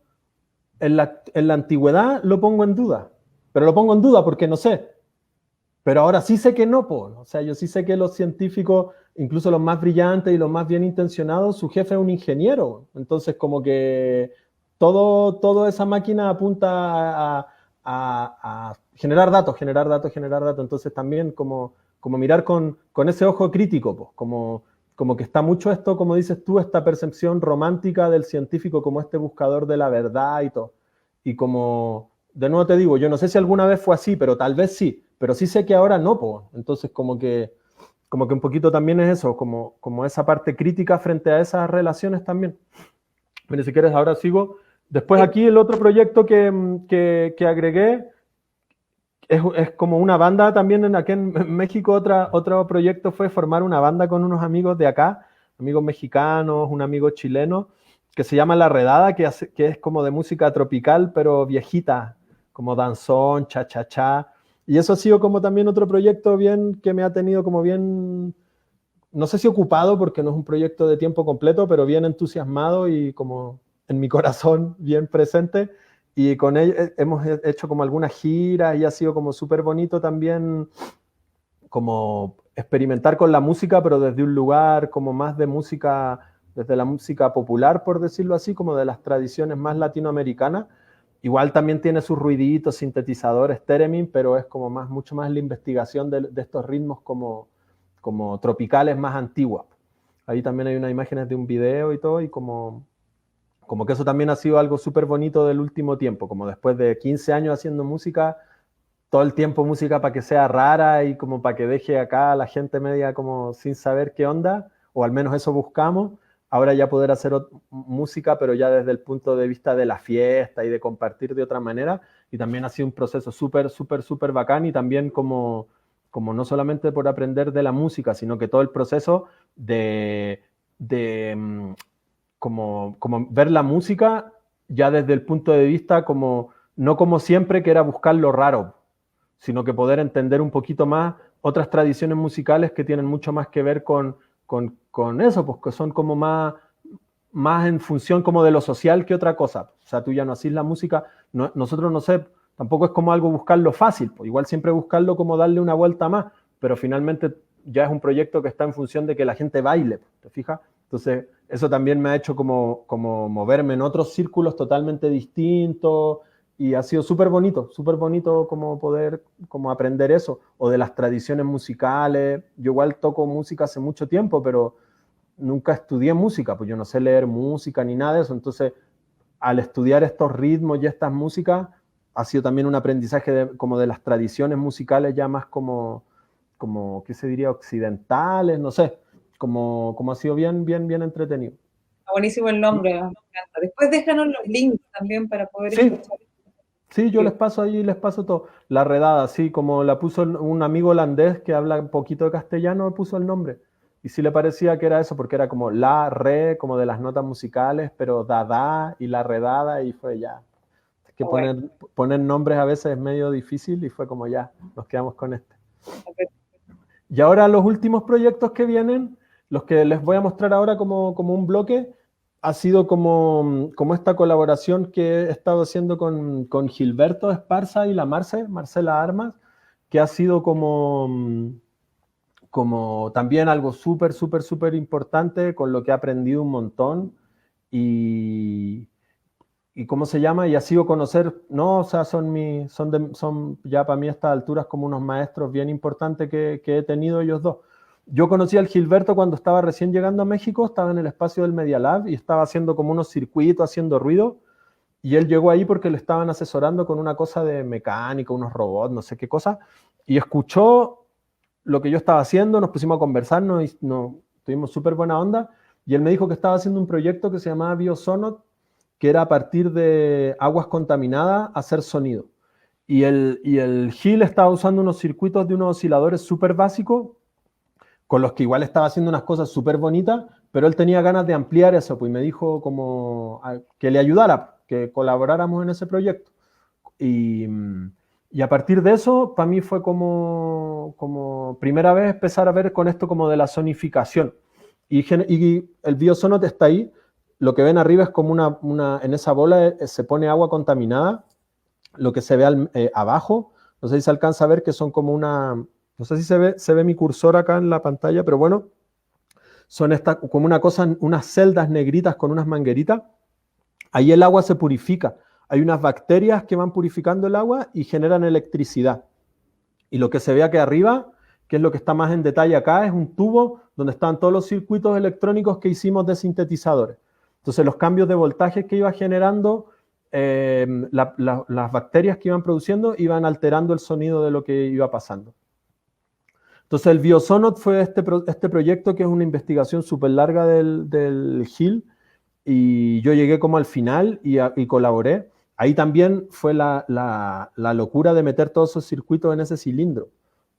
en la antigüedad lo pongo en duda, pero lo pongo en duda porque no sé. Pero ahora sí sé que no, pues. O sea, yo sí sé que los científicos, incluso los más brillantes y los más bien intencionados, su jefe es un ingeniero. Entonces, como que toda esa máquina apunta a generar datos, generar datos, generar datos. Entonces, también como mirar con ese ojo crítico, pues. Como que está mucho esto, como dices tú, esta percepción romántica del científico como este buscador de la verdad y todo. Y como, de nuevo te digo, yo no sé si alguna vez fue así, pero tal vez sí, pero sí sé que ahora no, po. Entonces como que un poquito también es eso, como esa parte crítica frente a esas relaciones también. Mire, si quieres, ahora sigo. Después Sí, aquí el otro proyecto que agregué es como una banda también aquí en México. Otro proyecto fue formar una banda con unos amigos de acá, amigos mexicanos, un amigo chileno, que se llama La Redada, que es como de música tropical, pero viejita, como danzón, cha-cha-cha. Y eso ha sido como también otro proyecto bien que me ha tenido como bien, no sé si ocupado, porque no es un proyecto de tiempo completo, pero bien entusiasmado y como en mi corazón bien presente. Y con él hemos hecho como algunas giras y ha sido como súper bonito también como experimentar con la música, pero desde un lugar como más de música, desde la música popular, por decirlo así, como de las tradiciones más latinoamericanas. Igual también tiene sus ruiditos, sintetizadores, theremin, pero es como mucho más la investigación de estos ritmos como tropicales más antiguas. Ahí también hay unas imágenes de un video y todo, y como que eso también ha sido algo súper bonito del último tiempo, como después de 15 años haciendo música, todo el tiempo música para que sea rara y como para que deje acá a la gente media como sin saber qué onda, o al menos eso buscamos. Ahora ya poder hacer música, pero ya desde el punto de vista de la fiesta y de compartir de otra manera. Y también ha sido un proceso súper, súper, súper bacán y también como no solamente por aprender de la música, sino que todo el proceso de como ver la música ya desde el punto de vista como, no como siempre que era buscar lo raro, sino que poder entender un poquito más otras tradiciones musicales que tienen mucho más que ver con eso, pues que son como más en función como de lo social que otra cosa. O sea, tú ya no haces la música, nosotros no sé, tampoco es como algo buscarlo fácil, pues igual siempre buscarlo como darle una vuelta más, pero finalmente ya es un proyecto que está en función de que la gente baile, ¿te fijas? Entonces, eso también me ha hecho como moverme en otros círculos totalmente distintos, y ha sido súper bonito como poder como aprender eso, o de las tradiciones musicales. Yo igual toco música hace mucho tiempo, pero nunca estudié música, pues yo no sé leer música ni nada de eso. Entonces, al estudiar estos ritmos y estas músicas, ha sido también un aprendizaje como de las tradiciones musicales ya más como ¿qué se diría? Occidentales, no sé, como ha sido bien entretenido. Buenísimo el nombre, me encanta. Después déjanos los links también para poder Sí, escuchar. sí, yo les paso ahí, les paso todo. La redada, sí, como la puso un amigo holandés que habla un poquito de castellano, puso el nombre. Y sí le parecía que era eso, porque era como la, re, como de las notas musicales, pero da, y la redada, y fue ya. Es que Bueno, poner nombres a veces es medio difícil, y fue como ya, nos quedamos con este. a ver, Y ahora los últimos proyectos que vienen, los que les voy a mostrar ahora como un bloque, ha sido como esta colaboración que he estado haciendo con Gilberto Esparza y la Marcela Armas, que ha sido como también algo súper importante, con lo que he aprendido un montón y ¿cómo se llama? Y ha sido conocer, no, o sea, son ya para mí a estas alturas como unos maestros bien importantes que he tenido ellos dos. Yo conocí al Gilberto cuando estaba recién llegando a México, estaba en el espacio del Media Lab y estaba haciendo como unos circuitos, haciendo ruido, y él llegó ahí porque le estaban asesorando con una cosa de mecánica, unos robots, no sé qué cosa, y escuchó lo que yo estaba haciendo, nos pusimos a conversarnos y tuvimos súper buena onda, y él me dijo que estaba haciendo un proyecto que se llamaba Biosonot, que era a partir de aguas contaminadas hacer sonido. Y el Gil estaba usando unos circuitos de unos osciladores súper básicos, con los que igual estaba haciendo unas cosas súper bonitas, pero él tenía ganas de ampliar eso, pues me dijo como que le ayudara, que colaboráramos en ese proyecto. Y a partir de eso, para mí fue como primera vez empezar a ver con esto como de la sonificación. Y el Biosonot está ahí. Lo que ven arriba es como en esa bola se pone agua contaminada. Lo que se ve abajo, no sé si se alcanza a ver que son como no sé si se ve mi cursor acá en la pantalla, pero bueno, son como una cosa, unas celdas negritas con unas mangueritas. Ahí el agua se purifica. Hay unas bacterias que van purificando el agua y generan electricidad. Y lo que se ve aquí arriba, que es lo que está más en detalle acá, es un tubo donde están todos los circuitos electrónicos que hicimos de sintetizadores. Entonces los cambios de voltaje que iba generando, las bacterias que iban produciendo, iban alterando el sonido de lo que iba pasando. Entonces el Biosonot fue este proyecto que es una investigación súper larga del Gil, y yo llegué como al final y colaboré. Ahí también fue la locura de meter todos esos circuitos en ese cilindro.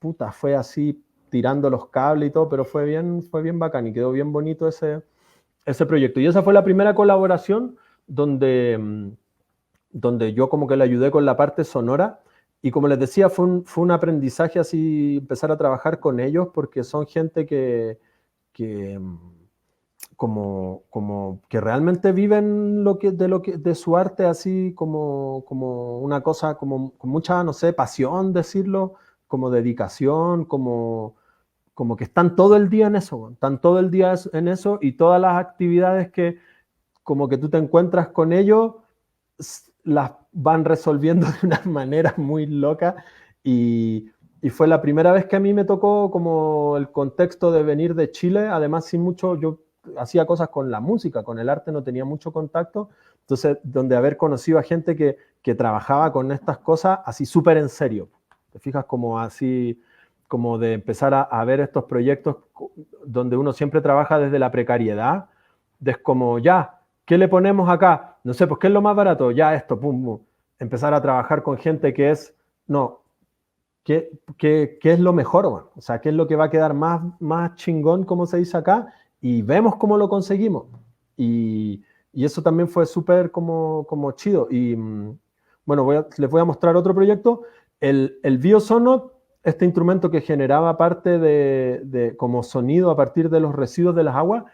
Puta, fue así tirando los cables y todo, pero fue bien bacán y quedó bien bonito ese proyecto. Y esa fue la primera colaboración donde yo como que le ayudé con la parte sonora. Y como les decía, fue un aprendizaje así, empezar a trabajar con ellos, porque son gente que como que realmente viven de su arte así como una cosa, como con mucha, no sé, pasión, decirlo, como dedicación, como que están todo el día en eso, están todo el día en eso, y todas las actividades que como que tú te encuentras con ellos, las van resolviendo de una manera muy loca, y fue la primera vez que a mí me tocó como el contexto de venir de Chile, además sin mucho, yo hacía cosas con la música, con el arte no tenía mucho contacto, entonces donde haber conocido a gente que trabajaba con estas cosas así súper en serio, te fijas, como así, como de empezar a ver estos proyectos donde uno siempre trabaja desde la precariedad, es como ya, ¿qué le ponemos acá? No sé, pues ¿qué es lo más barato? Ya esto, pum, pum. Empezar a trabajar con gente que es, no, ¿qué es lo mejor, man? O sea, ¿qué es lo que va a quedar más chingón, como se dice acá? Y vemos cómo lo conseguimos. Y eso también fue súper como chido. Y bueno, les voy a mostrar otro proyecto. El Biosonot, este instrumento que generaba parte de como sonido a partir de los residuos de las aguas,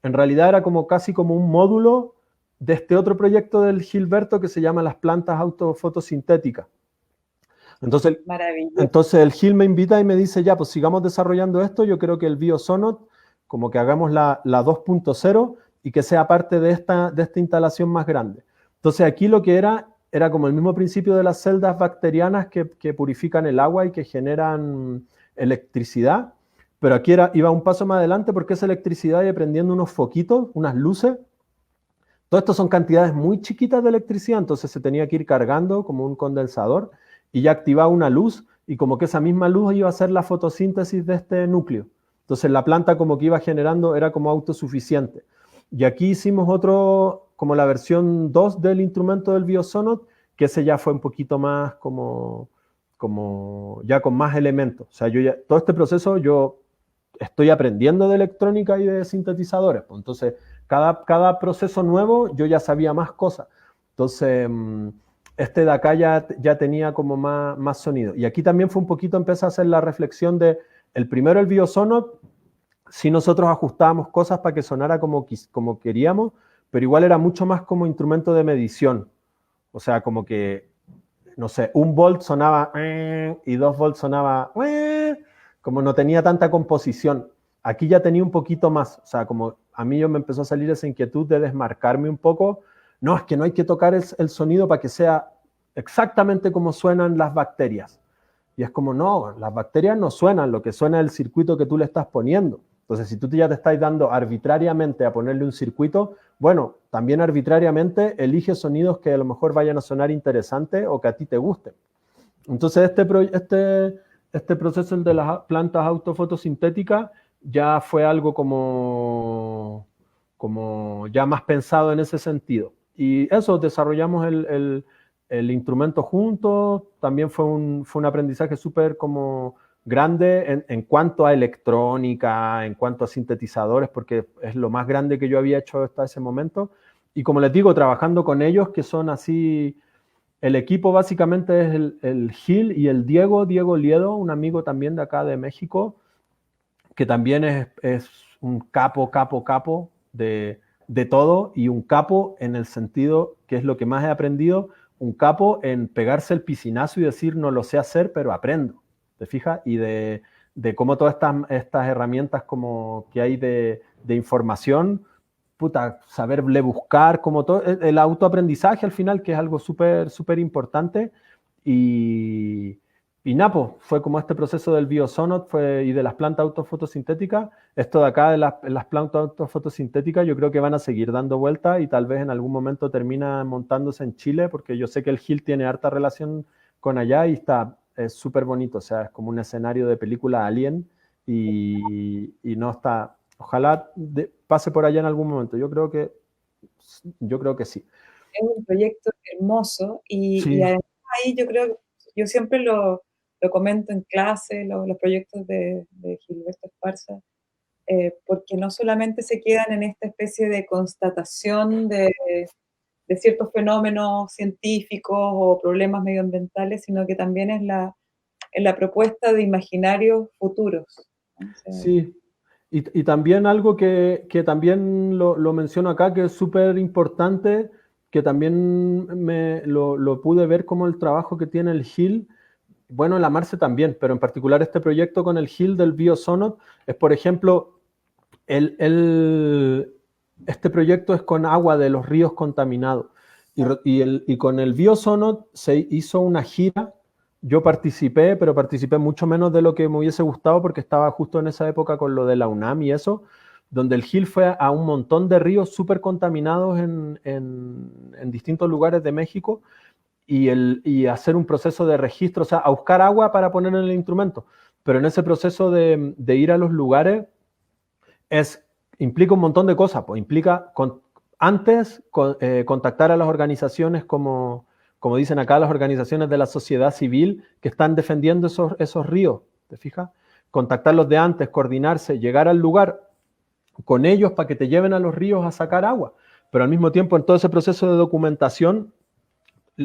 en realidad era casi como un módulo de este otro proyecto del Gilberto que se llama las plantas autofotosintéticas. Entonces, maravilloso. entonces el Gil me invita y me dice, ya, pues sigamos desarrollando esto, yo creo que el Biosonot, como que hagamos la 2.0 y que sea parte de esta instalación más grande. Entonces aquí lo que era como el mismo principio de las celdas bacterianas que purifican el agua y que generan electricidad, pero aquí iba un paso más adelante porque esa electricidad iba prendiendo unos foquitos, unas luces, Todo esto son cantidades muy chiquitas de electricidad, entonces se tenía que ir cargando como un condensador y ya activaba una luz y como que esa misma luz iba a hacer la fotosíntesis de este núcleo. Entonces la planta como que iba generando, era como autosuficiente. Y aquí hicimos otro, como la versión 2 del instrumento del Biosonot, que ese ya fue un poquito más como ya con más elementos. O sea, todo este proceso yo estoy aprendiendo de electrónica y de sintetizadores. Pues, entonces, cada proceso nuevo yo ya sabía más cosas. Entonces, este de acá ya tenía como más sonido. Y aquí también fue un poquito, empecé a hacer la reflexión de, el primero, el Biosonot, si nosotros ajustábamos cosas para que sonara como queríamos, pero igual era mucho más como instrumento de medición. O sea, como que, no sé, 1 volt sonaba y 2 volts sonaba como no tenía tanta composición. Aquí ya tenía un poquito más, o sea, como a mí me empezó a salir esa inquietud de desmarcarme un poco. No, es que no hay que tocar el sonido para que sea exactamente como suenan las bacterias. Y es como, no, las bacterias no suenan, lo que suena es el circuito que tú le estás poniendo. Entonces, si tú ya te estás dando arbitrariamente a ponerle un circuito, bueno, también arbitrariamente elige sonidos que a lo mejor vayan a sonar interesantes o que a ti te gusten. Entonces, este proceso, el de las plantas autofotosintéticas, ya fue algo como ya más pensado en ese sentido. Y eso, desarrollamos el instrumento juntos, también fue un aprendizaje súper como grande en cuanto a electrónica, en cuanto a sintetizadores, porque es lo más grande que yo había hecho hasta ese momento. Y como les digo, trabajando con ellos, que son así, el equipo básicamente es el Gil y el Diego Liedo, un amigo también de acá de México, que también es un capo de todo, y un capo en el sentido, que es lo que más he aprendido, un capo en pegarse el piscinazo y decir, no lo sé hacer, pero aprendo, ¿te fijas? Y de cómo todas estas herramientas como que hay de información, puta, saberle buscar, como todo, el autoaprendizaje al final, que es algo súper importante, y, Napo, fue como este proceso del Biosonot y de las plantas autofotosintéticas. Esto de acá de las plantas autofotosintéticas yo creo que van a seguir dando vueltas y tal vez en algún momento termina montándose en Chile, porque yo sé que el Gil tiene harta relación con allá y es súper bonito, o sea, es como un escenario de película Alien y no está, ojalá pase por allá en algún momento, yo creo que sí. Es un proyecto hermoso y Sí, además ahí yo creo, yo siempre lo comento en clase, los proyectos de Gilberto Esparza, porque no solamente se quedan en esta especie de constatación de ciertos fenómenos científicos o problemas medioambientales, sino que también es la propuesta de imaginarios futuros, ¿no? O sea, sí. Y también algo que también lo menciono acá, que es súper importante, que también lo pude ver como el trabajo que tiene el Gil, bueno, la Marce también, pero en particular este proyecto con el Gil del Biosonot, es por ejemplo, este proyecto es con agua de los ríos contaminados. Y con el Biosonot se hizo una gira. Yo participé, pero participé mucho menos de lo que me hubiese gustado porque estaba justo en esa época con lo de la UNAM y eso, donde el Gil fue a un montón de ríos súper contaminados en distintos lugares de México y hacer un proceso de registro, o sea, a buscar agua para poner en el instrumento. Pero en ese proceso de ir a los lugares implica un montón de cosas, pues implica antes contactar a las organizaciones como dicen acá, las organizaciones de la sociedad civil que están defendiendo esos ríos, ¿te fijas? Contactarlos de antes, coordinarse, llegar al lugar con ellos para que te lleven a los ríos a sacar agua, pero al mismo tiempo en todo ese proceso de documentación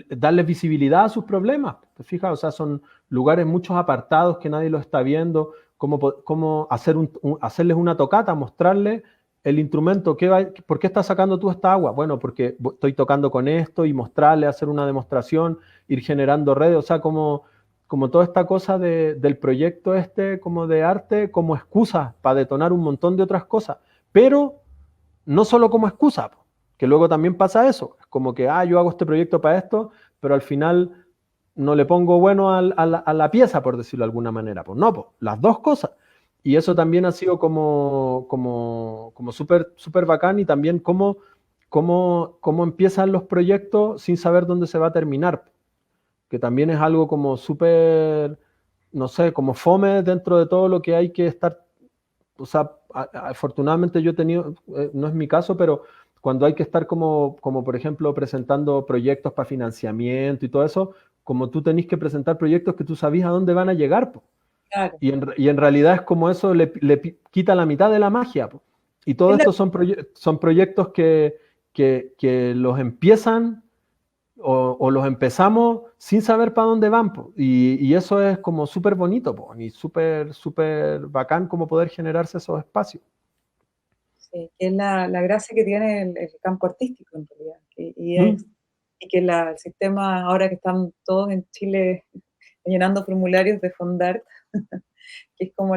darles visibilidad a sus problemas, ¿te fijas? O sea, son lugares muchos apartados que nadie los está viendo, cómo hacerles una tocata, mostrarles el instrumento, ¿por qué estás sacando tú esta agua? Bueno, porque estoy tocando con esto y mostrarle, hacer una demostración, ir generando redes, o sea, como toda esta cosa del proyecto como de arte, como excusa para detonar un montón de otras cosas, pero no solo como excusa, que luego también pasa eso, es como que, yo hago este proyecto para esto, pero al final no le pongo bueno a la pieza, por decirlo de alguna manera. Pues no, pues las dos cosas. Y eso también ha sido como súper bacán y también cómo cómo empiezan los proyectos sin saber dónde se va a terminar, que también es algo como súper, no sé, como fome dentro de todo lo que hay que estar, o sea, afortunadamente yo he tenido, no es mi caso, pero cuando hay que estar como por ejemplo presentando proyectos para financiamiento y todo eso, como tú tenés que presentar proyectos que tú sabías a dónde van a llegar, po. Claro. Y en realidad es como eso le quita la mitad de la magia, po. Y todo Es la- esto son proyectos que los empiezan o los empezamos sin saber para dónde van, po. Y eso es como súper bonito, po, y súper, súper bacán como poder generarse esos espacios. sí, que es la gracia que tiene el campo artístico en realidad. ¿Mm? Y que el sistema, ahora que están todos en Chile llenando formularios de Fondart, que es como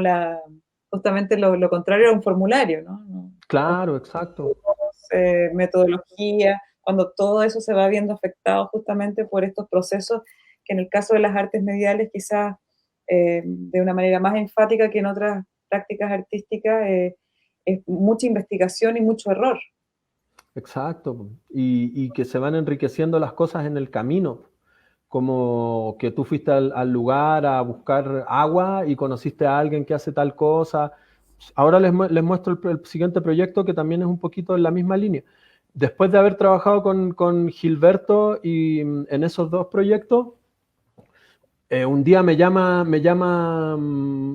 justamente lo contrario a un formulario, ¿no? Con Claro, exacto. metodología, cuando todo eso se va viendo afectado justamente por estos procesos que en el caso de las artes mediales quizás de una manera más enfática que en otras prácticas artísticas es mucha investigación y mucho error. Exacto. Y que se van enriqueciendo las cosas en el camino. Como que tú fuiste al lugar a buscar agua y conociste a alguien que hace tal cosa. Ahora les muestro el siguiente proyecto que también es un poquito en la misma línea. Después de haber trabajado con Gilberto y en esos dos proyectos, un día me llama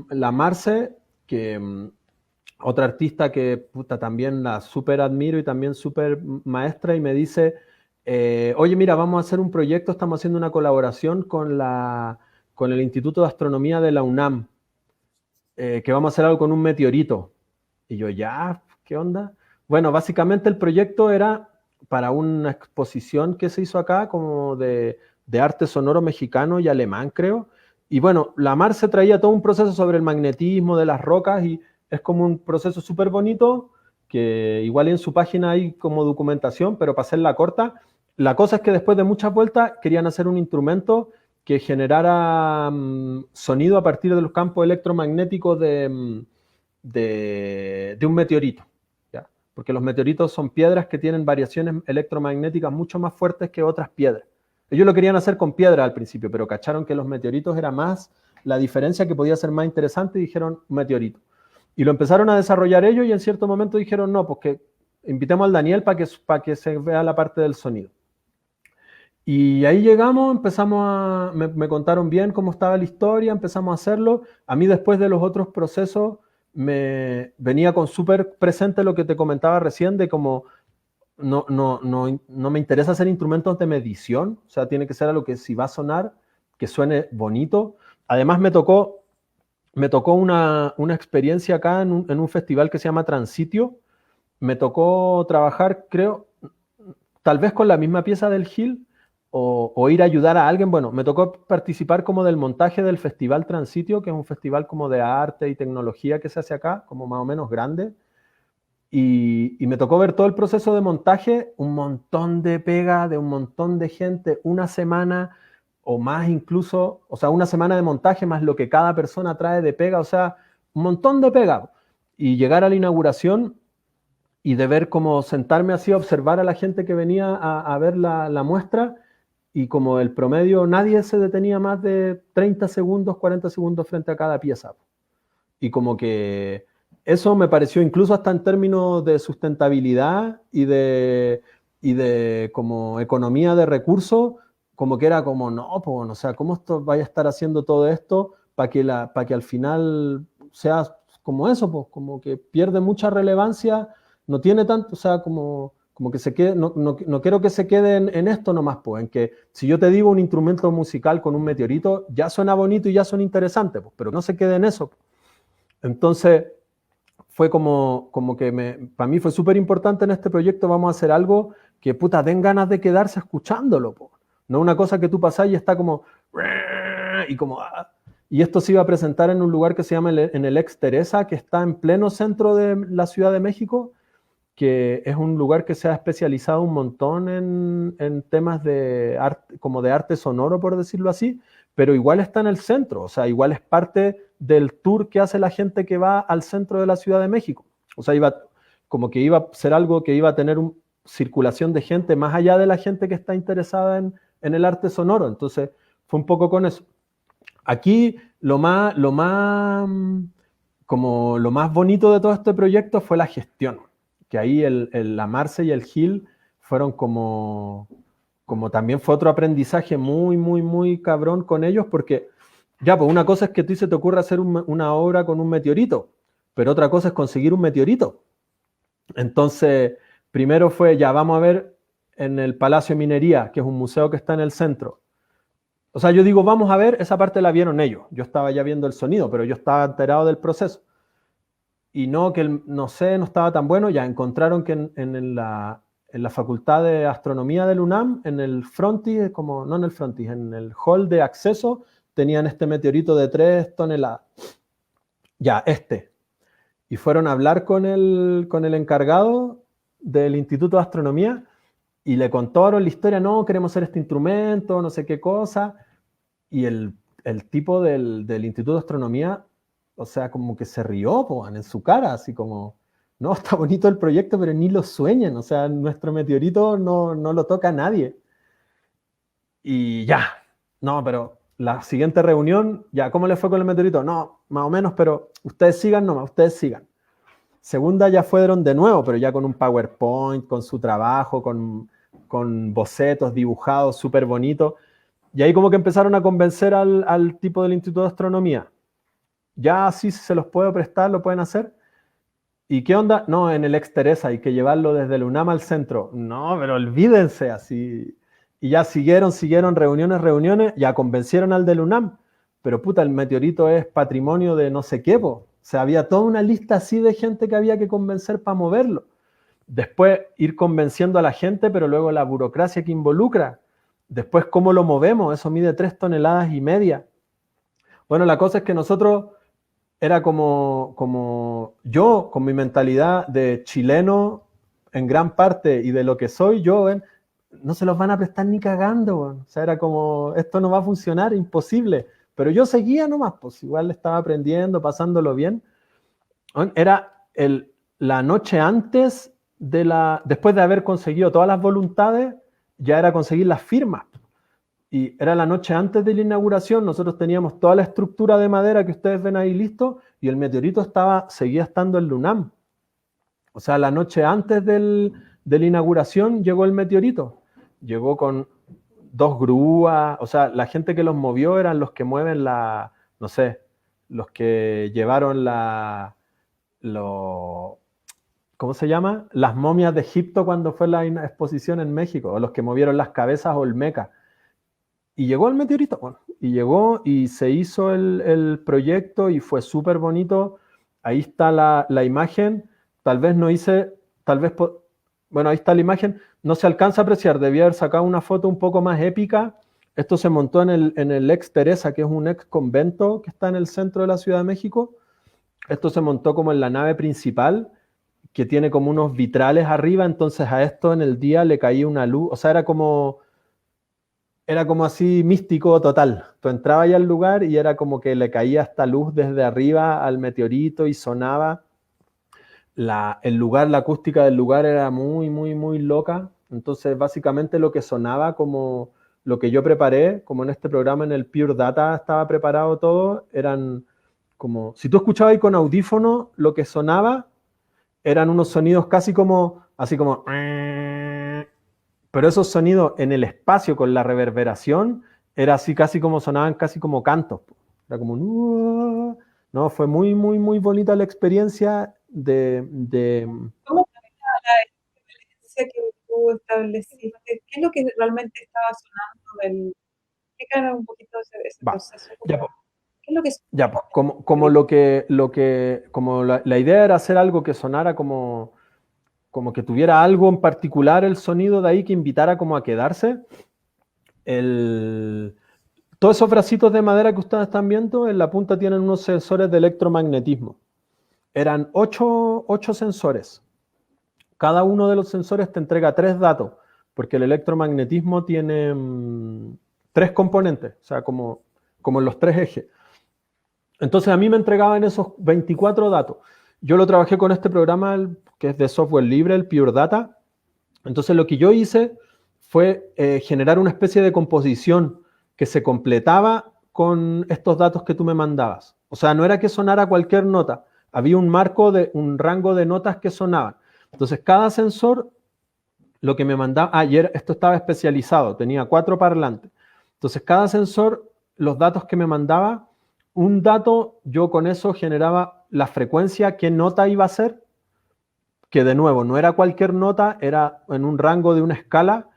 la Marce, que otra artista que puta, también la súper admiro y también súper maestra, y me dice, oye, mira, vamos a hacer un proyecto, estamos haciendo una colaboración con el Instituto de Astronomía de la UNAM, que vamos a hacer algo con un meteorito. Y yo, ya, ¿qué onda? Bueno, básicamente el proyecto era para una exposición que se hizo acá, como de arte sonoro mexicano y alemán, creo. Y bueno, la Mar se traía todo un proceso sobre el magnetismo de las rocas y es como un proceso súper bonito, que igual en su página hay como documentación, pero para hacerla corta, la cosa es que después de muchas vueltas querían hacer un instrumento que generara sonido a partir de los campos electromagnéticos de un meteorito, ¿ya? Porque los meteoritos son piedras que tienen variaciones electromagnéticas mucho más fuertes que otras piedras. Ellos lo querían hacer con piedra al principio, pero cacharon que los meteoritos era más la diferencia que podía ser más interesante y dijeron meteorito. Y lo empezaron a desarrollar ellos y en cierto momento dijeron, no, pues que invitemos al Daniel para que se vea la parte del sonido. Y ahí llegamos, me contaron bien cómo estaba la historia, empezamos a hacerlo. A mí después de los otros procesos me venía con súper presente lo que te comentaba recién de como no me interesa hacer instrumentos de medición, o sea, tiene que ser algo que si va a sonar, que suene bonito. Además me tocó una experiencia acá en un festival que se llama Transitio. Me tocó trabajar, creo, tal vez con la misma pieza del Gil o ir a ayudar a alguien. Bueno, me tocó participar como del montaje del Festival Transitio, que es un festival como de arte y tecnología que se hace acá, como más o menos grande. Y me tocó ver todo el proceso de montaje, un montón de pega de un montón de gente, una semana o más incluso, o sea, una semana de montaje más lo que cada persona trae de pega, o sea, un montón de pega. Y llegar a la inauguración y de ver cómo sentarme así a observar a la gente que venía a ver la muestra y como el promedio, nadie se detenía más de 30 segundos, 40 segundos frente a cada pieza. Y como que eso me pareció incluso hasta en términos de sustentabilidad y de como economía de recursos, como que era como, no, pues, o sea, ¿cómo esto vaya a estar haciendo todo esto para que al final sea como eso, pues, como que pierde mucha relevancia, no tiene tanto, o sea, como que se quede, no quiero que se quede en esto nomás, pues, en que si yo te digo un instrumento musical con un meteorito, ya suena bonito y ya suena interesante, pues, pero no se quede en eso, pues. Entonces, fue como que para mí fue súper importante en este proyecto, vamos a hacer algo que, puta, den ganas de quedarse escuchándolo, po. No una cosa que tú pasás y está como, y como, y esto se iba a presentar en un lugar que se llama en el Ex Teresa, que está en pleno centro de la Ciudad de México, que es un lugar que se ha especializado un montón en temas de arte, como de arte sonoro, por decirlo así, pero igual está en el centro, o sea, igual es parte del tour que hace la gente que va al centro de la Ciudad de México. O sea, como que iba a ser algo que iba a tener circulación de gente más allá de la gente que está interesada en el arte sonoro. Entonces, fue un poco con eso. Aquí como lo más bonito de todo este proyecto fue la gestión, que ahí la Marce y el Gil fueron como también fue otro aprendizaje muy, muy, muy cabrón con ellos, porque ya, pues una cosa es que a ti se te ocurra hacer una obra con un meteorito, pero otra cosa es conseguir un meteorito. Entonces, primero fue, ya, vamos a ver en el Palacio de Minería, que es un museo que está en el centro. O sea, yo digo, vamos a ver, esa parte la vieron ellos. Yo estaba ya viendo el sonido, pero yo estaba enterado del proceso. Y no, que no estaba tan bueno. Ya encontraron que en la Facultad de Astronomía del UNAM, en el frontis, no en el frontis, en el hall de acceso, tenían este meteorito de 3 toneladas. Ya, Y fueron a hablar con el encargado del Instituto de Astronomía y le contaron la historia, no, queremos hacer este instrumento, no sé qué cosa. Y el tipo del Instituto de Astronomía, o sea, como que se rió en su cara, así como, no, está bonito el proyecto, pero ni lo sueñen, o sea, nuestro meteorito no lo toca nadie. Y ya, no, pero la siguiente reunión, ya, ¿cómo le fue con el meteorito? No, más o menos, pero ustedes sigan nomás, ustedes sigan. Segunda ya fueron de nuevo, pero ya con un PowerPoint, con su trabajo, con bocetos dibujados súper bonitos. Y ahí como que empezaron a convencer al tipo del Instituto de Astronomía. Ya sí se los puedo prestar, lo pueden hacer. ¿Y qué onda? No, en el Ex Teresa hay que llevarlo desde el UNAM al centro. No, pero olvídense así. Y ya siguieron reuniones, ya convencieron al del UNAM. Pero puta, el meteorito es patrimonio de no sé qué, po. O sea, había toda una lista así de gente que había que convencer para moverlo. Después ir convenciendo a la gente, pero luego la burocracia que involucra. Después, ¿cómo lo movemos? Eso mide 3,5 toneladas. Bueno, la cosa es que nosotros era como yo, con mi mentalidad de chileno en gran parte y de lo que soy yo, no se los van a prestar ni cagando. O sea, era como, esto no va a funcionar, imposible. Pero yo seguía nomás, pues igual estaba aprendiendo, pasándolo bien. Era la noche antes después de haber conseguido todas las voluntades, ya era conseguir las firmas. Y era la noche antes de la inauguración, nosotros teníamos toda la estructura de madera que ustedes ven ahí listo, y el meteorito seguía estando en el UNAM. O sea, la noche antes de la inauguración llegó el meteorito. Llegó con 2 grúas, o sea, la gente que los movió eran los que mueven no sé, los que llevaron ¿cómo se llama? Las momias de Egipto cuando fue la exposición en México, o los que movieron las cabezas olmecas. Y llegó el meteorito, bueno, y llegó y se hizo el proyecto y fue súper bonito. Ahí está la imagen, bueno, ahí está la imagen, no se alcanza a apreciar, debía haber sacado una foto un poco más épica. Esto se montó en el Ex Teresa, que es un ex convento que está en el centro de la Ciudad de México. Esto se montó como en la nave principal, que tiene como unos vitrales arriba, entonces a esto en el día le caía una luz, o sea, era como así místico total. Tú entrabas ahí al lugar y era como que le caía esta luz desde arriba al meteorito y sonaba. La acústica del lugar era muy, muy, muy loca. Entonces, básicamente lo que sonaba, como lo que yo preparé, como en este programa en el Pure Data estaba preparado todo, eran como, si tú escuchabas ahí con audífono, lo que sonaba eran unos sonidos casi como, así como, pero esos sonidos en el espacio con la reverberación era así casi como sonaban casi como cantos. Era como no, fue muy, muy, muy bonita la experiencia ¿Cómo fue la experiencia que tú estableciste? ¿Qué es lo que realmente estaba sonando? Explícanos un poquito ese proceso. Ya, pues, ¿Qué es lo que ya, pues, como la idea era hacer algo que sonara como que tuviera algo en particular el sonido de ahí que invitara como a quedarse. Todos esos bracitos de madera que ustedes están viendo, en la punta tienen unos sensores de electromagnetismo. Eran 8 sensores. Cada uno de los sensores te entrega 3 datos, porque el electromagnetismo tiene 3 componentes, o sea, como en los 3 ejes. Entonces a mí me entregaban esos 24 datos. Yo lo trabajé con este programa que es de software libre, el Pure Data, Entonces lo que yo hice fue generar una especie de composición que se completaba con estos datos que tú me mandabas. O sea, no era que sonara cualquier nota, había un marco de un rango de notas que sonaban. Entonces cada sensor lo que me mandaba, ayer esto estaba especializado, tenía 4 parlantes. Entonces cada sensor, los datos que me mandaba, un dato, yo con eso generaba la frecuencia, qué nota iba a ser, que de nuevo no era cualquier nota, era en un rango de una escala,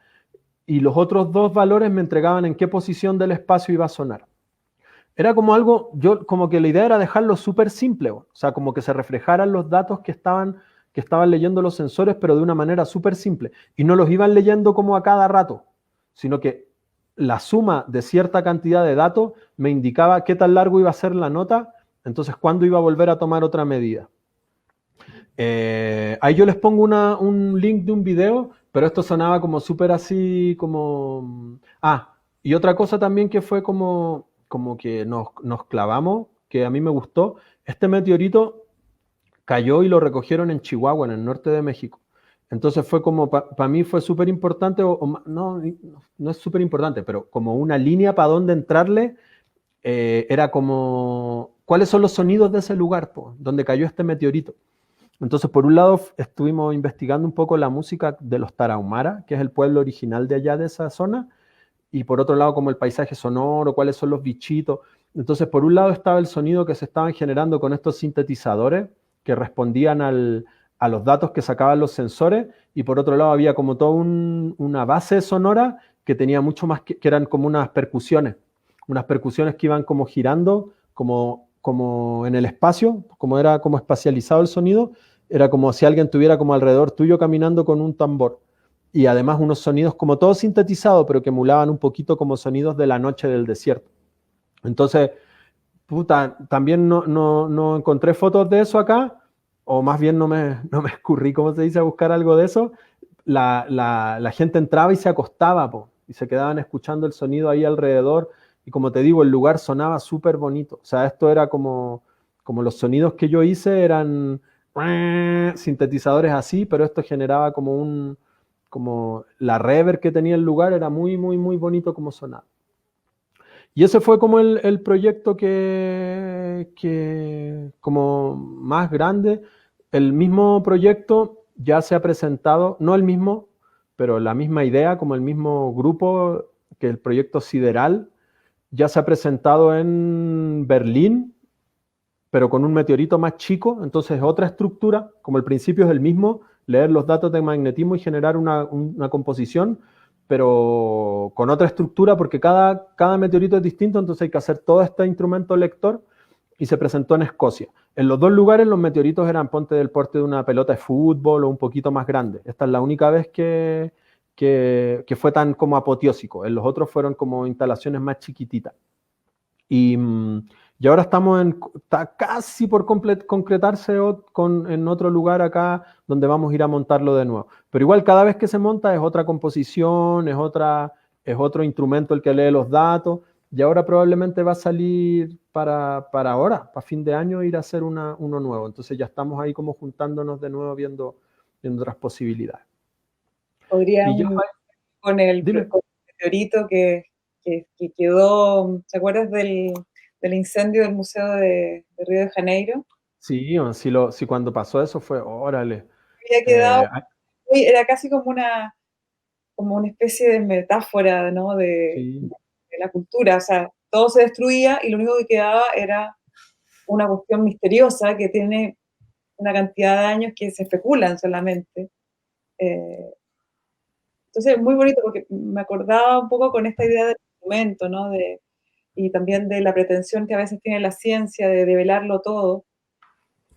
y los otros 2 valores me entregaban en qué posición del espacio iba a sonar. Era como algo, yo como que la idea era dejarlo súper simple, o sea, como que se reflejaran los datos que estaban leyendo los sensores, pero de una manera súper simple. Y no los iban leyendo como a cada rato, sino que la suma de cierta cantidad de datos me indicaba qué tan largo iba a ser la nota, entonces cuándo iba a volver a tomar otra medida. Ahí yo les pongo un link de un video, pero esto sonaba como súper así, como... Ah, y otra cosa también que fue como que nos clavamos, que a mí me gustó, este meteorito cayó y lo recogieron en Chihuahua, en el norte de México. Entonces fue como, para mí fue súper importante, no es súper importante, pero como una línea para dónde entrarle, era como, ¿cuáles son los sonidos de ese lugar, po, donde cayó este meteorito? Entonces, por un lado, estuvimos investigando un poco la música de los Tarahumara, que es el pueblo original de allá de esa zona, y por otro lado, como el paisaje sonoro, cuáles son los bichitos. Entonces, por un lado estaba el sonido que se estaban generando con estos sintetizadores que respondían a los datos que sacaban los sensores, y por otro lado había como toda una base sonora que tenía mucho más, que eran como unas percusiones que iban como girando, como en el espacio, como era como espacializado el sonido, era como si alguien tuviera como alrededor tuyo caminando con un tambor. Y además unos sonidos como todo sintetizado, pero que emulaban un poquito como sonidos de la noche del desierto. Entonces, puta, también no encontré fotos de eso acá, o más bien no me escurrí, como se dice, a buscar algo de eso. La gente entraba y se acostaba, po, y se quedaban escuchando el sonido ahí alrededor. Y como te digo, el lugar sonaba súper bonito. O sea, esto era como los sonidos que yo hice eran sintetizadores así, pero esto generaba como la reverb que tenía el lugar era muy, muy, muy bonito como sonaba. Y ese fue como el proyecto que como más grande. El mismo proyecto ya se ha presentado, no el mismo, pero la misma idea, como el mismo grupo que el proyecto Sideral, ya se ha presentado en Berlín, pero con un meteorito más chico, entonces otra estructura, como el principio es el mismo, leer los datos de magnetismo y generar una composición, pero con otra estructura, porque cada meteorito es distinto, entonces hay que hacer todo este instrumento lector, y se presentó en Escocia. En los 2 lugares los meteoritos eran, ponte, del porte de una pelota de fútbol o un poquito más grande. Esta es la única vez que fue tan como apoteósico. En los otros fueron como instalaciones más chiquititas. Y, y ahora está casi por concretarse en otro lugar acá donde vamos a ir a montarlo de nuevo. Pero igual cada vez que se monta es otra composición, es otro instrumento el que lee los datos, y ahora probablemente va a salir para ahora, para fin de año, ir a hacer uno nuevo. Entonces ya estamos ahí como juntándonos de nuevo viendo otras posibilidades. Y yo, Podrían con dime. con el meteorito que quedó, ¿te acuerdas del incendio del Museo de Río de Janeiro? Sí, si cuando pasó eso fue, órale. Había quedado, Eh, era casi como una especie de metáfora, ¿no? sí. De la cultura, o sea, todo se destruía y lo único que quedaba era una cuestión misteriosa que tiene una cantidad de años que se especulan solamente. Eh, entonces, muy bonito porque me acordaba un poco con esta idea del instrumento, ¿no? Y también de la pretensión que a veces tiene la ciencia de develarlo todo.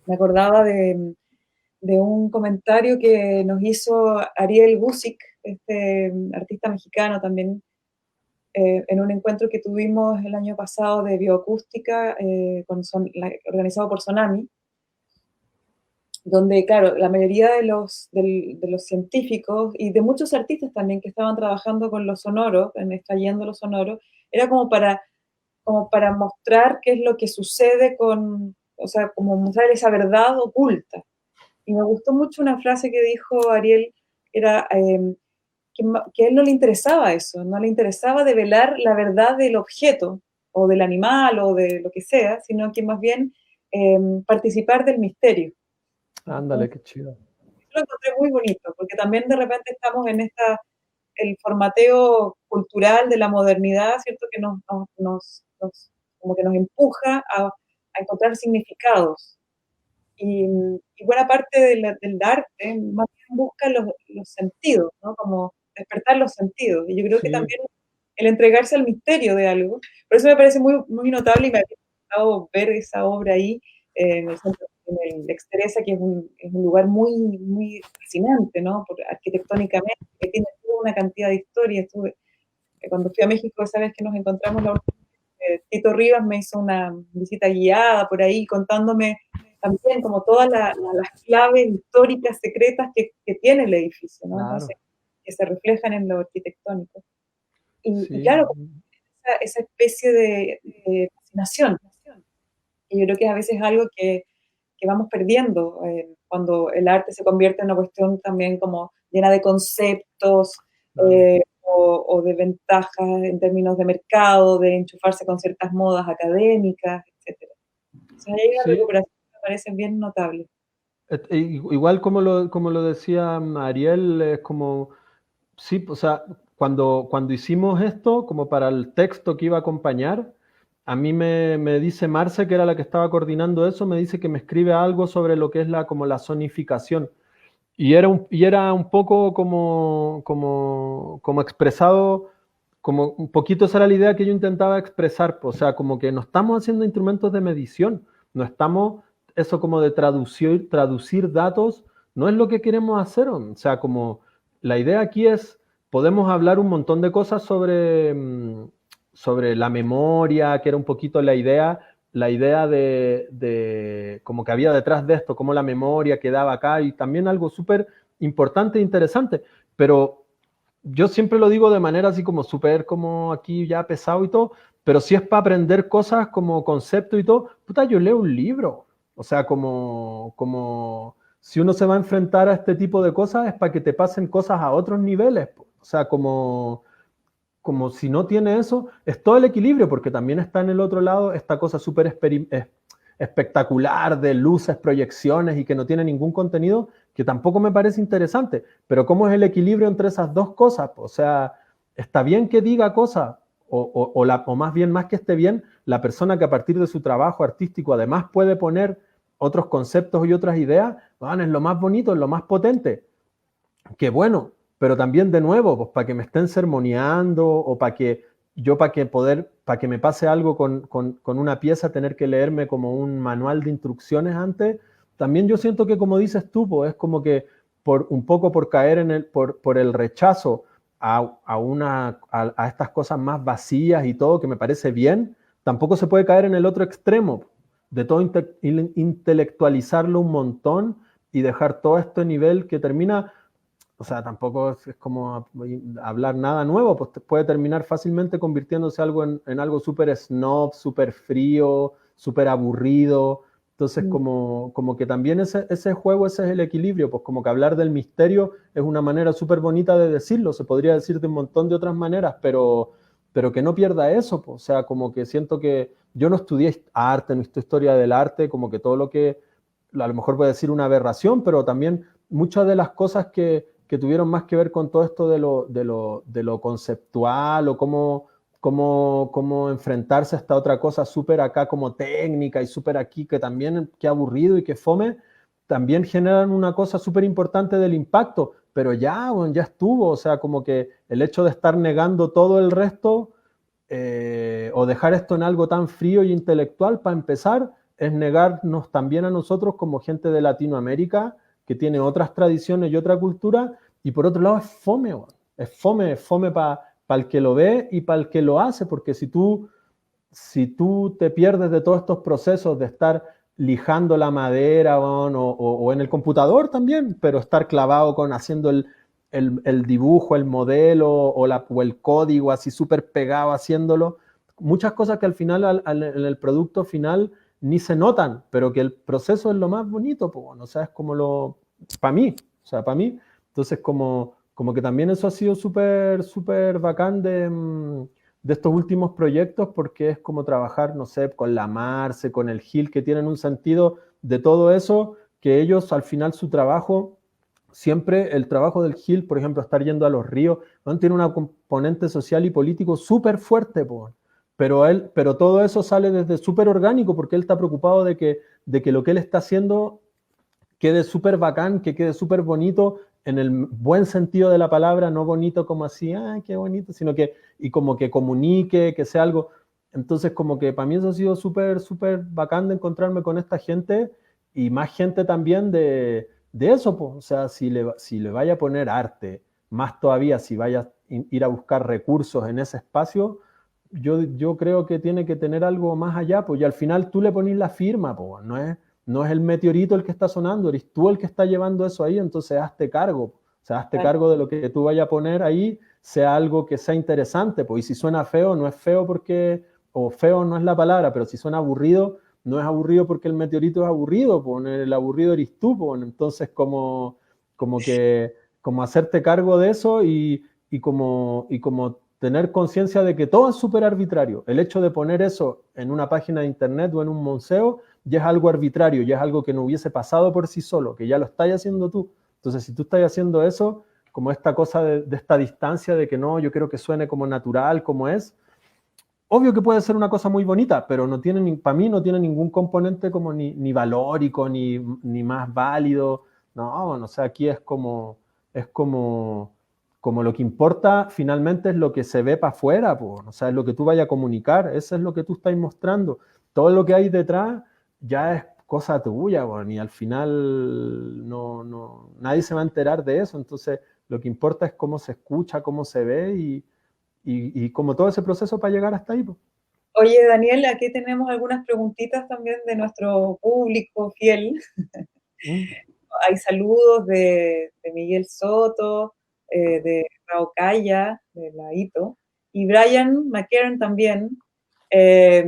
Me acordaba de un comentario que nos hizo Ariel Guzik, este artista mexicano también, en un encuentro que tuvimos el año pasado de bioacústica, organizado por Sonami, donde, claro, la mayoría de los científicos y de muchos artistas también que estaban trabajando con lo sonoro, en extrayendo lo sonoro, era como para mostrar qué es lo que sucede o sea, como mostrar esa verdad oculta. Y me gustó mucho una frase que dijo Ariel, era que a él no le interesaba eso, no le interesaba develar la verdad del objeto, o del animal, o de lo que sea, sino que más bien participar del misterio. Ándale, Entonces, qué chido. lo encontré muy bonito, porque también de repente estamos en el formateo cultural de la modernidad, ¿cierto? Que como que nos empuja a encontrar significados. Y buena parte del arte más bien busca los sentidos, ¿no? Como despertar los sentidos. Y yo creo que Sí, también el entregarse al misterio de algo, por eso me parece muy, muy notable y me había gustado ver esa obra ahí en el centro, en el Exteresa, que es un lugar muy, muy fascinante, ¿no? Arquitectónicamente, que tiene toda una cantidad de historia. Cuando fui a México, esa vez que nos encontramos la última vez, Tito Rivas me hizo una visita guiada por ahí, contándome también como todas las claves históricas secretas que tiene el edificio, ¿no? Entonces, claro, que se reflejan en lo arquitectónico. Y sí. claro, esa especie de fascinación. Y yo creo que a veces algo que vamos perdiendo cuando el arte se convierte en una cuestión también como llena de conceptos Claro. o de ventajas en términos de mercado, de enchufarse con ciertas modas académicas, etcétera. O sea, hay una Sí, recuperación que me parece bien notable. igual como lo decía Ariel, es como, sí, o sea, cuando hicimos esto, como para el texto que iba a acompañar, a mí me dice Marce, que era la que estaba coordinando eso, me dice que me escribe algo sobre lo que es como la zonificación. Y era un poco como expresado, como un poquito esa era la idea que yo intentaba expresar, pues, o sea, como que no estamos haciendo instrumentos de medición, no estamos, eso como de traducir datos, no es lo que queremos hacer, o sea, como la idea aquí es, podemos hablar un montón de cosas sobre la memoria, que era un poquito la idea de como que había detrás de esto, cómo la memoria quedaba acá y también algo súper importante e interesante, pero yo siempre lo digo de manera así como súper como aquí ya pesado y todo, pero si es para aprender cosas como concepto y todo, puta, yo leo un libro, o sea, como si uno se va a enfrentar a este tipo de cosas es para que te pasen cosas a otros niveles, o sea, como si no tiene eso, es todo el equilibrio, porque también está en el otro lado esta cosa súper espectacular de luces, proyecciones y que no tiene ningún contenido, que tampoco me parece interesante. Pero ¿cómo es el equilibrio entre esas dos cosas? O sea, está bien que diga cosas, o más bien, más que esté bien, la persona que a partir de su trabajo artístico además puede poner otros conceptos y otras ideas, bueno, es lo más bonito, es lo más potente. Qué bueno, pero también de nuevo, pues para que me estén sermoneando o para que yo, para que me pase algo con una pieza, tener que leerme como un manual de instrucciones antes, también yo siento que como dices tú, pues es como que un poco por caer por el rechazo a estas cosas más vacías y todo, que me parece bien, tampoco se puede caer en el otro extremo, de todo intelectualizarlo un montón y dejar todo este nivel que termina, o sea, tampoco es como hablar nada nuevo, pues puede terminar fácilmente convirtiéndose algo en algo súper snob, súper frío, súper aburrido. Entonces, Mm. como que también ese juego, ese es el equilibrio, pues como que hablar del misterio es una manera súper bonita de decirlo, se podría decir de un montón de otras maneras, pero que no pierda eso, pues, o sea, como que siento que yo no estudié arte, no estudié historia del arte, como que todo lo que a lo mejor puede decir una aberración, pero también muchas de las cosas que tuvieron más que ver con todo esto de lo conceptual o cómo enfrentarse a esta otra cosa súper acá como técnica y súper aquí que también que aburrido y que fome, también generan una cosa súper importante del impacto, pero ya, bueno, ya estuvo, o sea, como que el hecho de estar negando todo el resto o dejar esto en algo tan frío y intelectual, para empezar, es negarnos también a nosotros como gente de Latinoamérica que tiene otras tradiciones y otra cultura, y por otro lado es fome para el que lo ve y para el que lo hace, porque si tú te pierdes de todos estos procesos de estar lijando la madera o en el computador también, pero estar clavado con haciendo el dibujo, el modelo o el código así súper pegado haciéndolo, muchas cosas que al final en el producto final ni se notan, pero que el proceso es lo más bonito, pues, bueno, o sea, es como para mí, o sea, para mí. Entonces, como que también eso ha sido súper, súper bacán de estos últimos proyectos, porque es como trabajar, no sé, con la Marce, con el Gil, que tienen un sentido de todo eso, que ellos al final su trabajo, siempre el trabajo del Gil, por ejemplo, estar yendo a los ríos, ¿no? Tiene una componente social y político súper fuerte, po. Pero todo eso sale desde súper orgánico, porque él está preocupado de que lo que él está haciendo quede súper bacán, que quede súper bonito en el buen sentido de la palabra, no bonito como así, ah, qué bonito, sino que, y como que comunique, que sea algo. Entonces, como que para mí eso ha sido súper, súper bacán de encontrarme con esta gente y más gente también de eso, pues. O sea, si le vaya a poner arte, más todavía si vaya a ir a buscar recursos en ese espacio, yo creo que tiene que tener algo más allá, pues, y al final tú le pones la firma, pues, no es el meteorito el que está sonando, eres tú el que está llevando eso ahí, entonces hazte cargo. O sea, hazte Claro, cargo de lo que tú vayas a poner ahí, sea algo que sea interesante, pues, y si suena feo, no es feo porque, o feo no es la palabra, pero si suena aburrido, no es aburrido porque el meteorito es aburrido, pues, el aburrido eres tú, pues, entonces como hacerte cargo de eso y como tener conciencia de que todo es súper arbitrario. El hecho de poner eso en una página de internet o en un museo ya es algo arbitrario, ya es algo que no hubiese pasado por sí solo, que ya lo estás haciendo tú. Entonces, si tú estás haciendo eso, como esta cosa de esta distancia de que no, yo quiero que suene como natural, como es, obvio que puede ser una cosa muy bonita, pero no tiene, para mí no tiene ningún componente como ni valórico, ni más válido. No, bueno, o sea, aquí es como lo que importa finalmente es lo que se ve para afuera, pues. O sea, es lo que tú vayas a comunicar, eso es lo que tú estás mostrando. Todo lo que hay detrás ya es cosa tuya, bueno, y al final nadie se va a enterar de eso. Entonces, lo que importa es cómo se escucha, cómo se ve y como todo ese proceso para llegar hasta ahí, pues. oye, Daniel, aquí tenemos algunas preguntitas también de nuestro público fiel. ¿Mm? Hay saludos de Miguel Soto, de Raocaya, de la Ito, y Brian McCarran también, eh,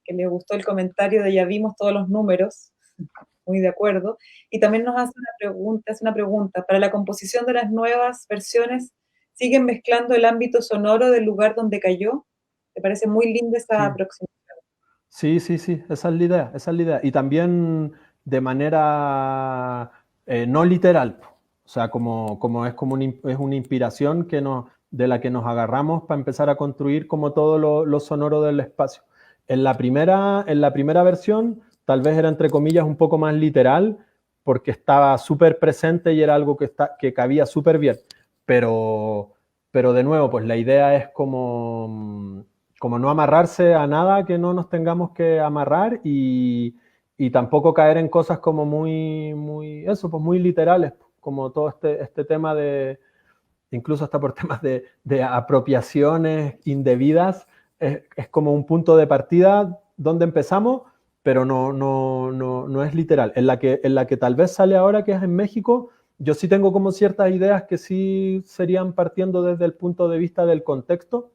que le gustó el comentario de ya vimos todos los números, muy de acuerdo, y también nos hace una pregunta, para la composición de las nuevas versiones, ¿siguen mezclando el ámbito sonoro del lugar donde cayó? Me parece muy linda esa Sí. aproximación. Sí, sí, sí, esa es la idea, esa es la idea. Y también de manera no literal, o sea, como es una inspiración de la que nos agarramos para empezar a construir como todo lo sonoro del espacio. En la primera versión, tal vez era entre comillas un poco más literal, porque estaba súper presente y era algo que cabía súper bien. Pero, pero de nuevo, pues la idea es como no amarrarse a nada que no nos tengamos que amarrar y tampoco caer en cosas como pues muy literales, como todo este tema incluso hasta por temas de apropiaciones indebidas, es como un punto de partida donde empezamos, pero no es literal. En la que tal vez sale ahora, que es en México, yo sí tengo como ciertas ideas que sí serían partiendo desde el punto de vista del contexto,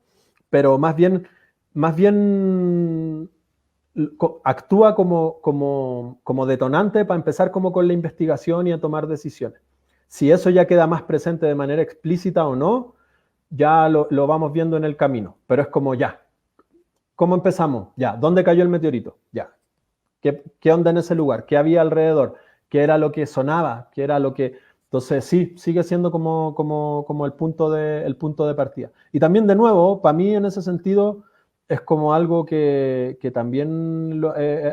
pero más bien actúa como detonante para empezar como con la investigación y a tomar decisiones. Si eso ya queda más presente de manera explícita o no, ya lo vamos viendo en el camino, pero es como ya. ¿Cómo empezamos? Ya. ¿Dónde cayó el meteorito? Ya. ¿Qué onda en ese lugar? ¿Qué había alrededor? ¿Qué era lo que sonaba? ¿Qué era lo que...? Entonces, sí, sigue siendo como el punto de partida. Y también, de nuevo, para mí en ese sentido, es como algo que también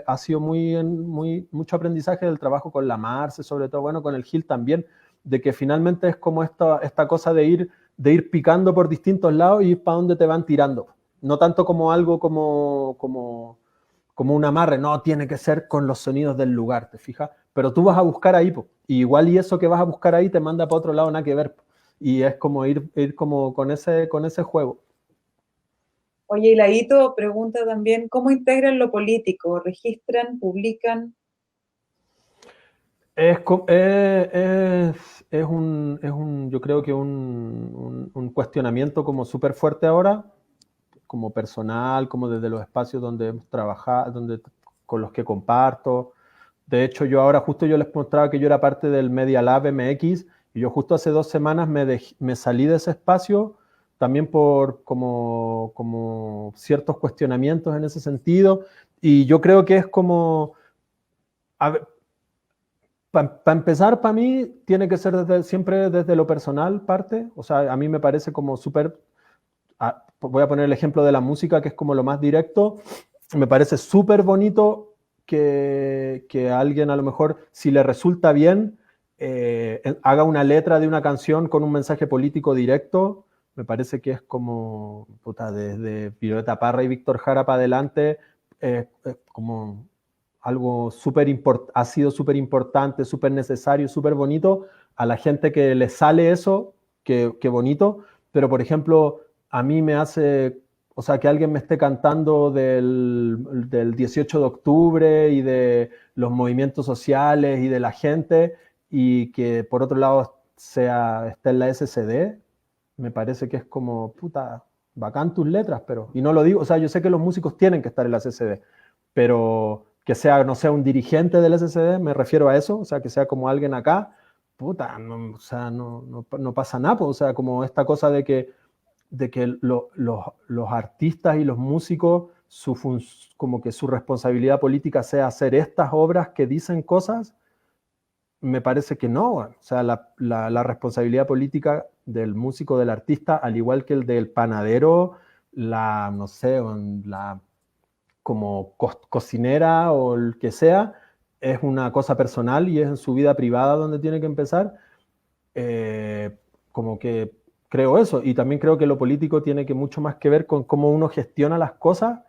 ha sido mucho aprendizaje del trabajo con la Marce, sobre todo, bueno, con el Gil también, de que finalmente es como esta cosa de ir picando por distintos lados y ir para donde te van tirando. No tanto como algo como un amarre, no, tiene que ser con los sonidos del lugar, ¿te fijas? Pero tú vas a buscar ahí, po, y igual y eso que vas a buscar ahí te manda para otro lado, nada que ver, po, y es como ir como con ese juego. Oye, y la Ito pregunta también, ¿cómo integran lo político? ¿Registran, publican? Yo creo que un cuestionamiento como súper fuerte ahora, como personal, como desde los espacios donde hemos trabajado, con los que comparto. De hecho, yo ahora justo yo les mostraba que yo era parte del Media Lab MX Y yo justo hace 2 semanas me salí de ese espacio también por como ciertos cuestionamientos en ese sentido. Y yo creo que es como, para empezar, para mí tiene que ser siempre desde lo personal parte. O sea, a mí me parece como súper, voy a poner el ejemplo de la música, que es como lo más directo. Me parece súper bonito que a alguien a lo mejor, si le resulta bien, haga una letra de una canción con un mensaje político directo. Me parece que es como, puta, desde Violeta Parra y Víctor Jara para adelante, como algo ha sido súper importante, súper necesario, súper bonito. A la gente que le sale eso, que bonito. Pero, por ejemplo, a mí me hace, o sea, que alguien me esté cantando del 18 de octubre y de los movimientos sociales y de la gente, y que por otro lado esté en la SCD, me parece que es como, puta, bacán tus letras, pero, y no lo digo, o sea, yo sé que los músicos tienen que estar en la SCD, pero que sea, no sea un dirigente del SCD, me refiero a eso, o sea, que sea como alguien acá, puta, no, o sea, no pasa nada, pues, o sea, como esta cosa de que los artistas y los músicos, como que su responsabilidad política sea hacer estas obras que dicen cosas, me parece que no. O sea, la responsabilidad política del músico, del artista, al igual que el del panadero, no sé, como cocinera o el que sea, es una cosa personal y es en su vida privada donde tiene que empezar. Como que creo eso, y también creo que lo político tiene que mucho más que ver con cómo uno gestiona las cosas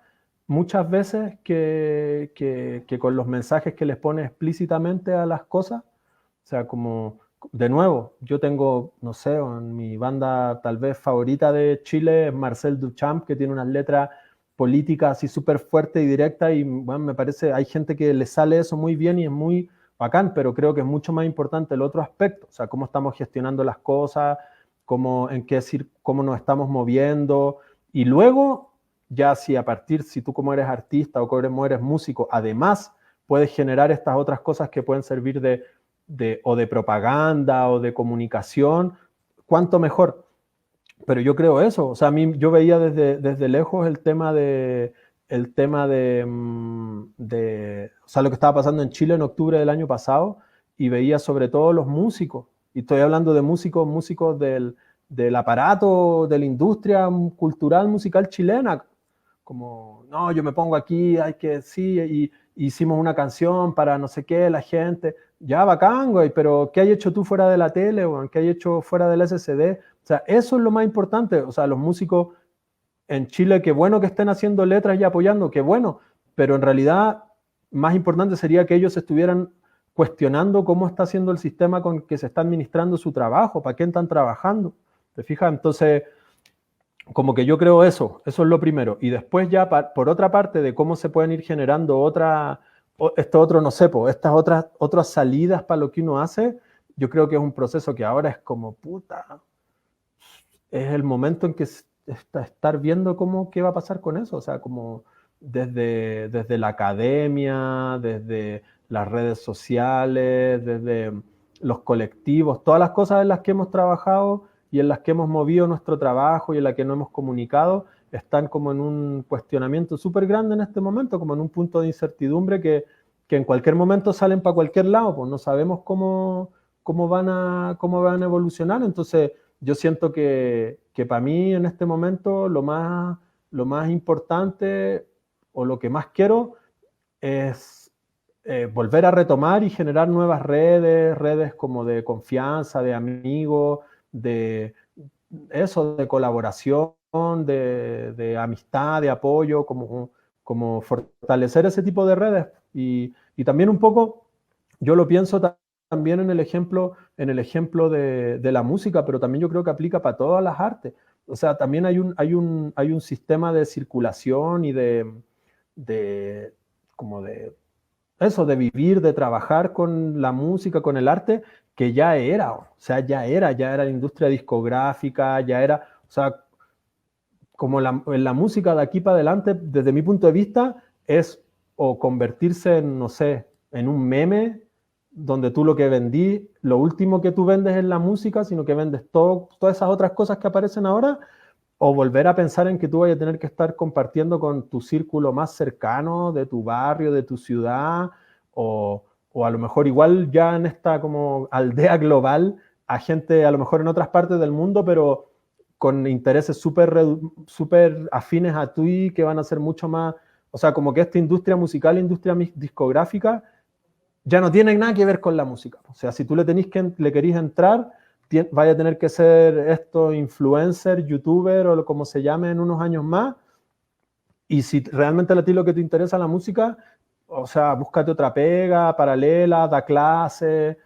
muchas veces que con los mensajes que les pone explícitamente a las cosas. O sea, como, de nuevo, yo tengo, no sé, en mi banda tal vez favorita de Chile es Marcel Duchamp, que tiene unas letras políticas así súper fuertes y directas, y bueno, me parece, hay gente que le sale eso muy bien y es muy bacán, pero creo que es mucho más importante el otro aspecto, o sea, cómo estamos gestionando las cosas, cómo nos estamos moviendo, y luego, ya si tú como eres artista o como eres músico, además puedes generar estas otras cosas que pueden servir o de propaganda o de comunicación, cuánto mejor. Pero yo creo eso, o sea, yo veía desde lejos o sea, lo que estaba pasando en Chile en octubre del año pasado, y veía sobre todo los músicos, y estoy hablando de músicos del aparato, de la industria cultural musical chilena, como, no, yo me pongo aquí, hay que, sí, y hicimos una canción para no sé qué, la gente, ya bacán, güey, pero ¿qué hay hecho tú fuera de la tele, güey? ¿Qué hay hecho fuera del SCD? O sea, eso es lo más importante. O sea, los músicos en Chile, qué bueno que estén haciendo letras y apoyando, qué bueno, pero en realidad más importante sería que ellos estuvieran cuestionando cómo está haciendo el sistema con que se está administrando su trabajo, para qué están trabajando. ¿Te fijas? Entonces, como que yo creo eso es lo primero. Y después ya, por otra parte, de cómo se pueden ir generando no sé, estas otras salidas para lo que uno hace, yo creo que es un proceso que ahora es como, puta, es el momento en que estar viendo qué va a pasar con eso, o sea, como desde la academia, desde las redes sociales, desde los colectivos, todas las cosas en las que hemos trabajado y en las que hemos movido nuestro trabajo y en las que no hemos comunicado, están como en un cuestionamiento súper grande en este momento, como en un punto de incertidumbre que en cualquier momento salen para cualquier lado, pues no sabemos cómo van a evolucionar. Entonces yo siento que para mí en este momento lo más importante o lo que más quiero es volver a retomar y generar nuevas redes como de confianza, de amigos, de eso, de colaboración, de amistad, de apoyo, como fortalecer ese tipo de redes. Y también un poco, yo lo pienso también en el ejemplo de la música, pero también yo creo que aplica para todas las artes. O sea, también hay un sistema de circulación y de como de eso, de vivir, de trabajar con la música, con el arte, que o sea, ya era la industria discográfica, o sea, como en la música de aquí para adelante, desde mi punto de vista, es o convertirse en, no sé, en un meme donde tú lo que vendí, lo último que tú vendes es la música, sino que vendes todas esas otras cosas que aparecen ahora, o volver a pensar en que tú vayas a tener que estar compartiendo con tu círculo más cercano, de tu barrio, de tu ciudad, o a lo mejor igual ya en esta como aldea global, a gente a lo mejor en otras partes del mundo, pero con intereses súper afines a ti, que van a ser mucho más, o sea, como que esta industria musical, industria discográfica, ya no tiene nada que ver con la música. O sea, si tú le querís entrar, vaya a tener que ser esto influencer, youtuber o como se llame en unos años más. Y si realmente a ti lo que te interesa la música, o sea, búscate otra pega paralela, da clase, Eso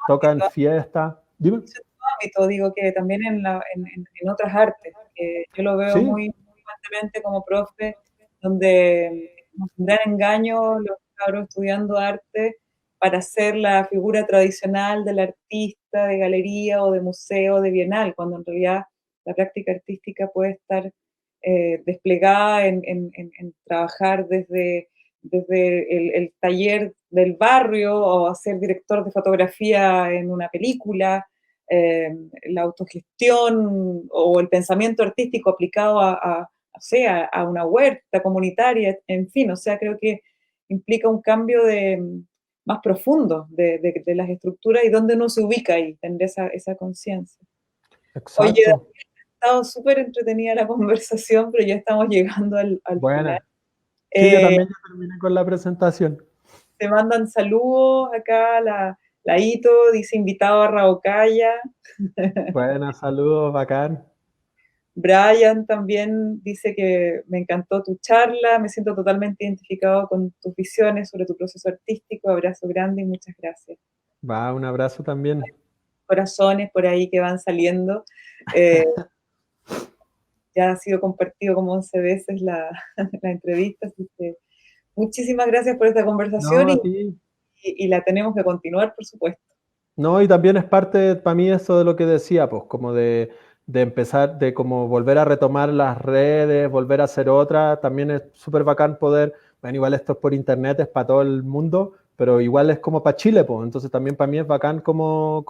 toca en fiesta. Dime. es otro ámbito, digo que también en otras artes, que yo lo veo Sí, muy fuertemente como profe, donde nos tendrán engaños los cabros estudiando arte para hacer la figura tradicional del artista de galería o de museo, de bienal, cuando en realidad la práctica artística puede estar desplegada en trabajar desde el taller del barrio o ser director de fotografía en una película, la autogestión o el pensamiento artístico aplicado o sea, a una huerta comunitaria, en fin, o sea, creo que implica un cambio más profundo de las estructuras y dónde uno se ubica ahí, tener esa conciencia. Oye, exacto. ha estado súper entretenida la conversación, pero ya estamos llegando al final. Buena. Sí, yo Eh, también ya terminé con la presentación. Te mandan saludos acá, la Ito dice invitado a Raocaya. Buena, saludos, bacán. Brian también dice que me encantó tu charla, me siento totalmente identificado con tus visiones sobre tu proceso artístico. Abrazo grande y muchas gracias. Va, un abrazo también. Corazones por ahí que van saliendo. Eh, ya ha sido compartido como 11 veces la entrevista, así que muchísimas gracias por esta conversación No, a ti. y la tenemos que continuar, por supuesto. No, y también es parte para mí eso de lo que decía, pues, como de empezar, de como volver a retomar las redes, volver a hacer otra. También es súper bacán poder, bueno, igual esto es por internet, es para todo el mundo, pero igual es como para Chile, pues. Entonces también para mí es bacán como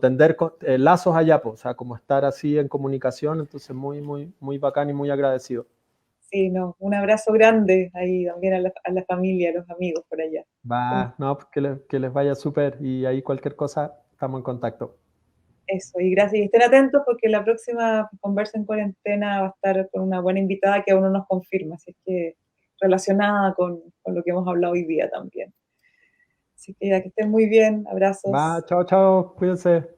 tender lazos allá, pues, o sea, como estar así en comunicación. Entonces muy bacán y muy agradecido. Sí, no, un abrazo grande ahí también a la familia, a los amigos por allá. Va, no, pues que les vaya súper y ahí cualquier cosa estamos en contacto. Eso, y gracias. Y estén atentos porque la próxima conversa en cuarentena va a estar con una buena invitada que aún no nos confirma, así es que relacionada con lo que hemos hablado hoy día también. Así que ya que estén muy bien, Va, abrazos. chao, chao, cuídense.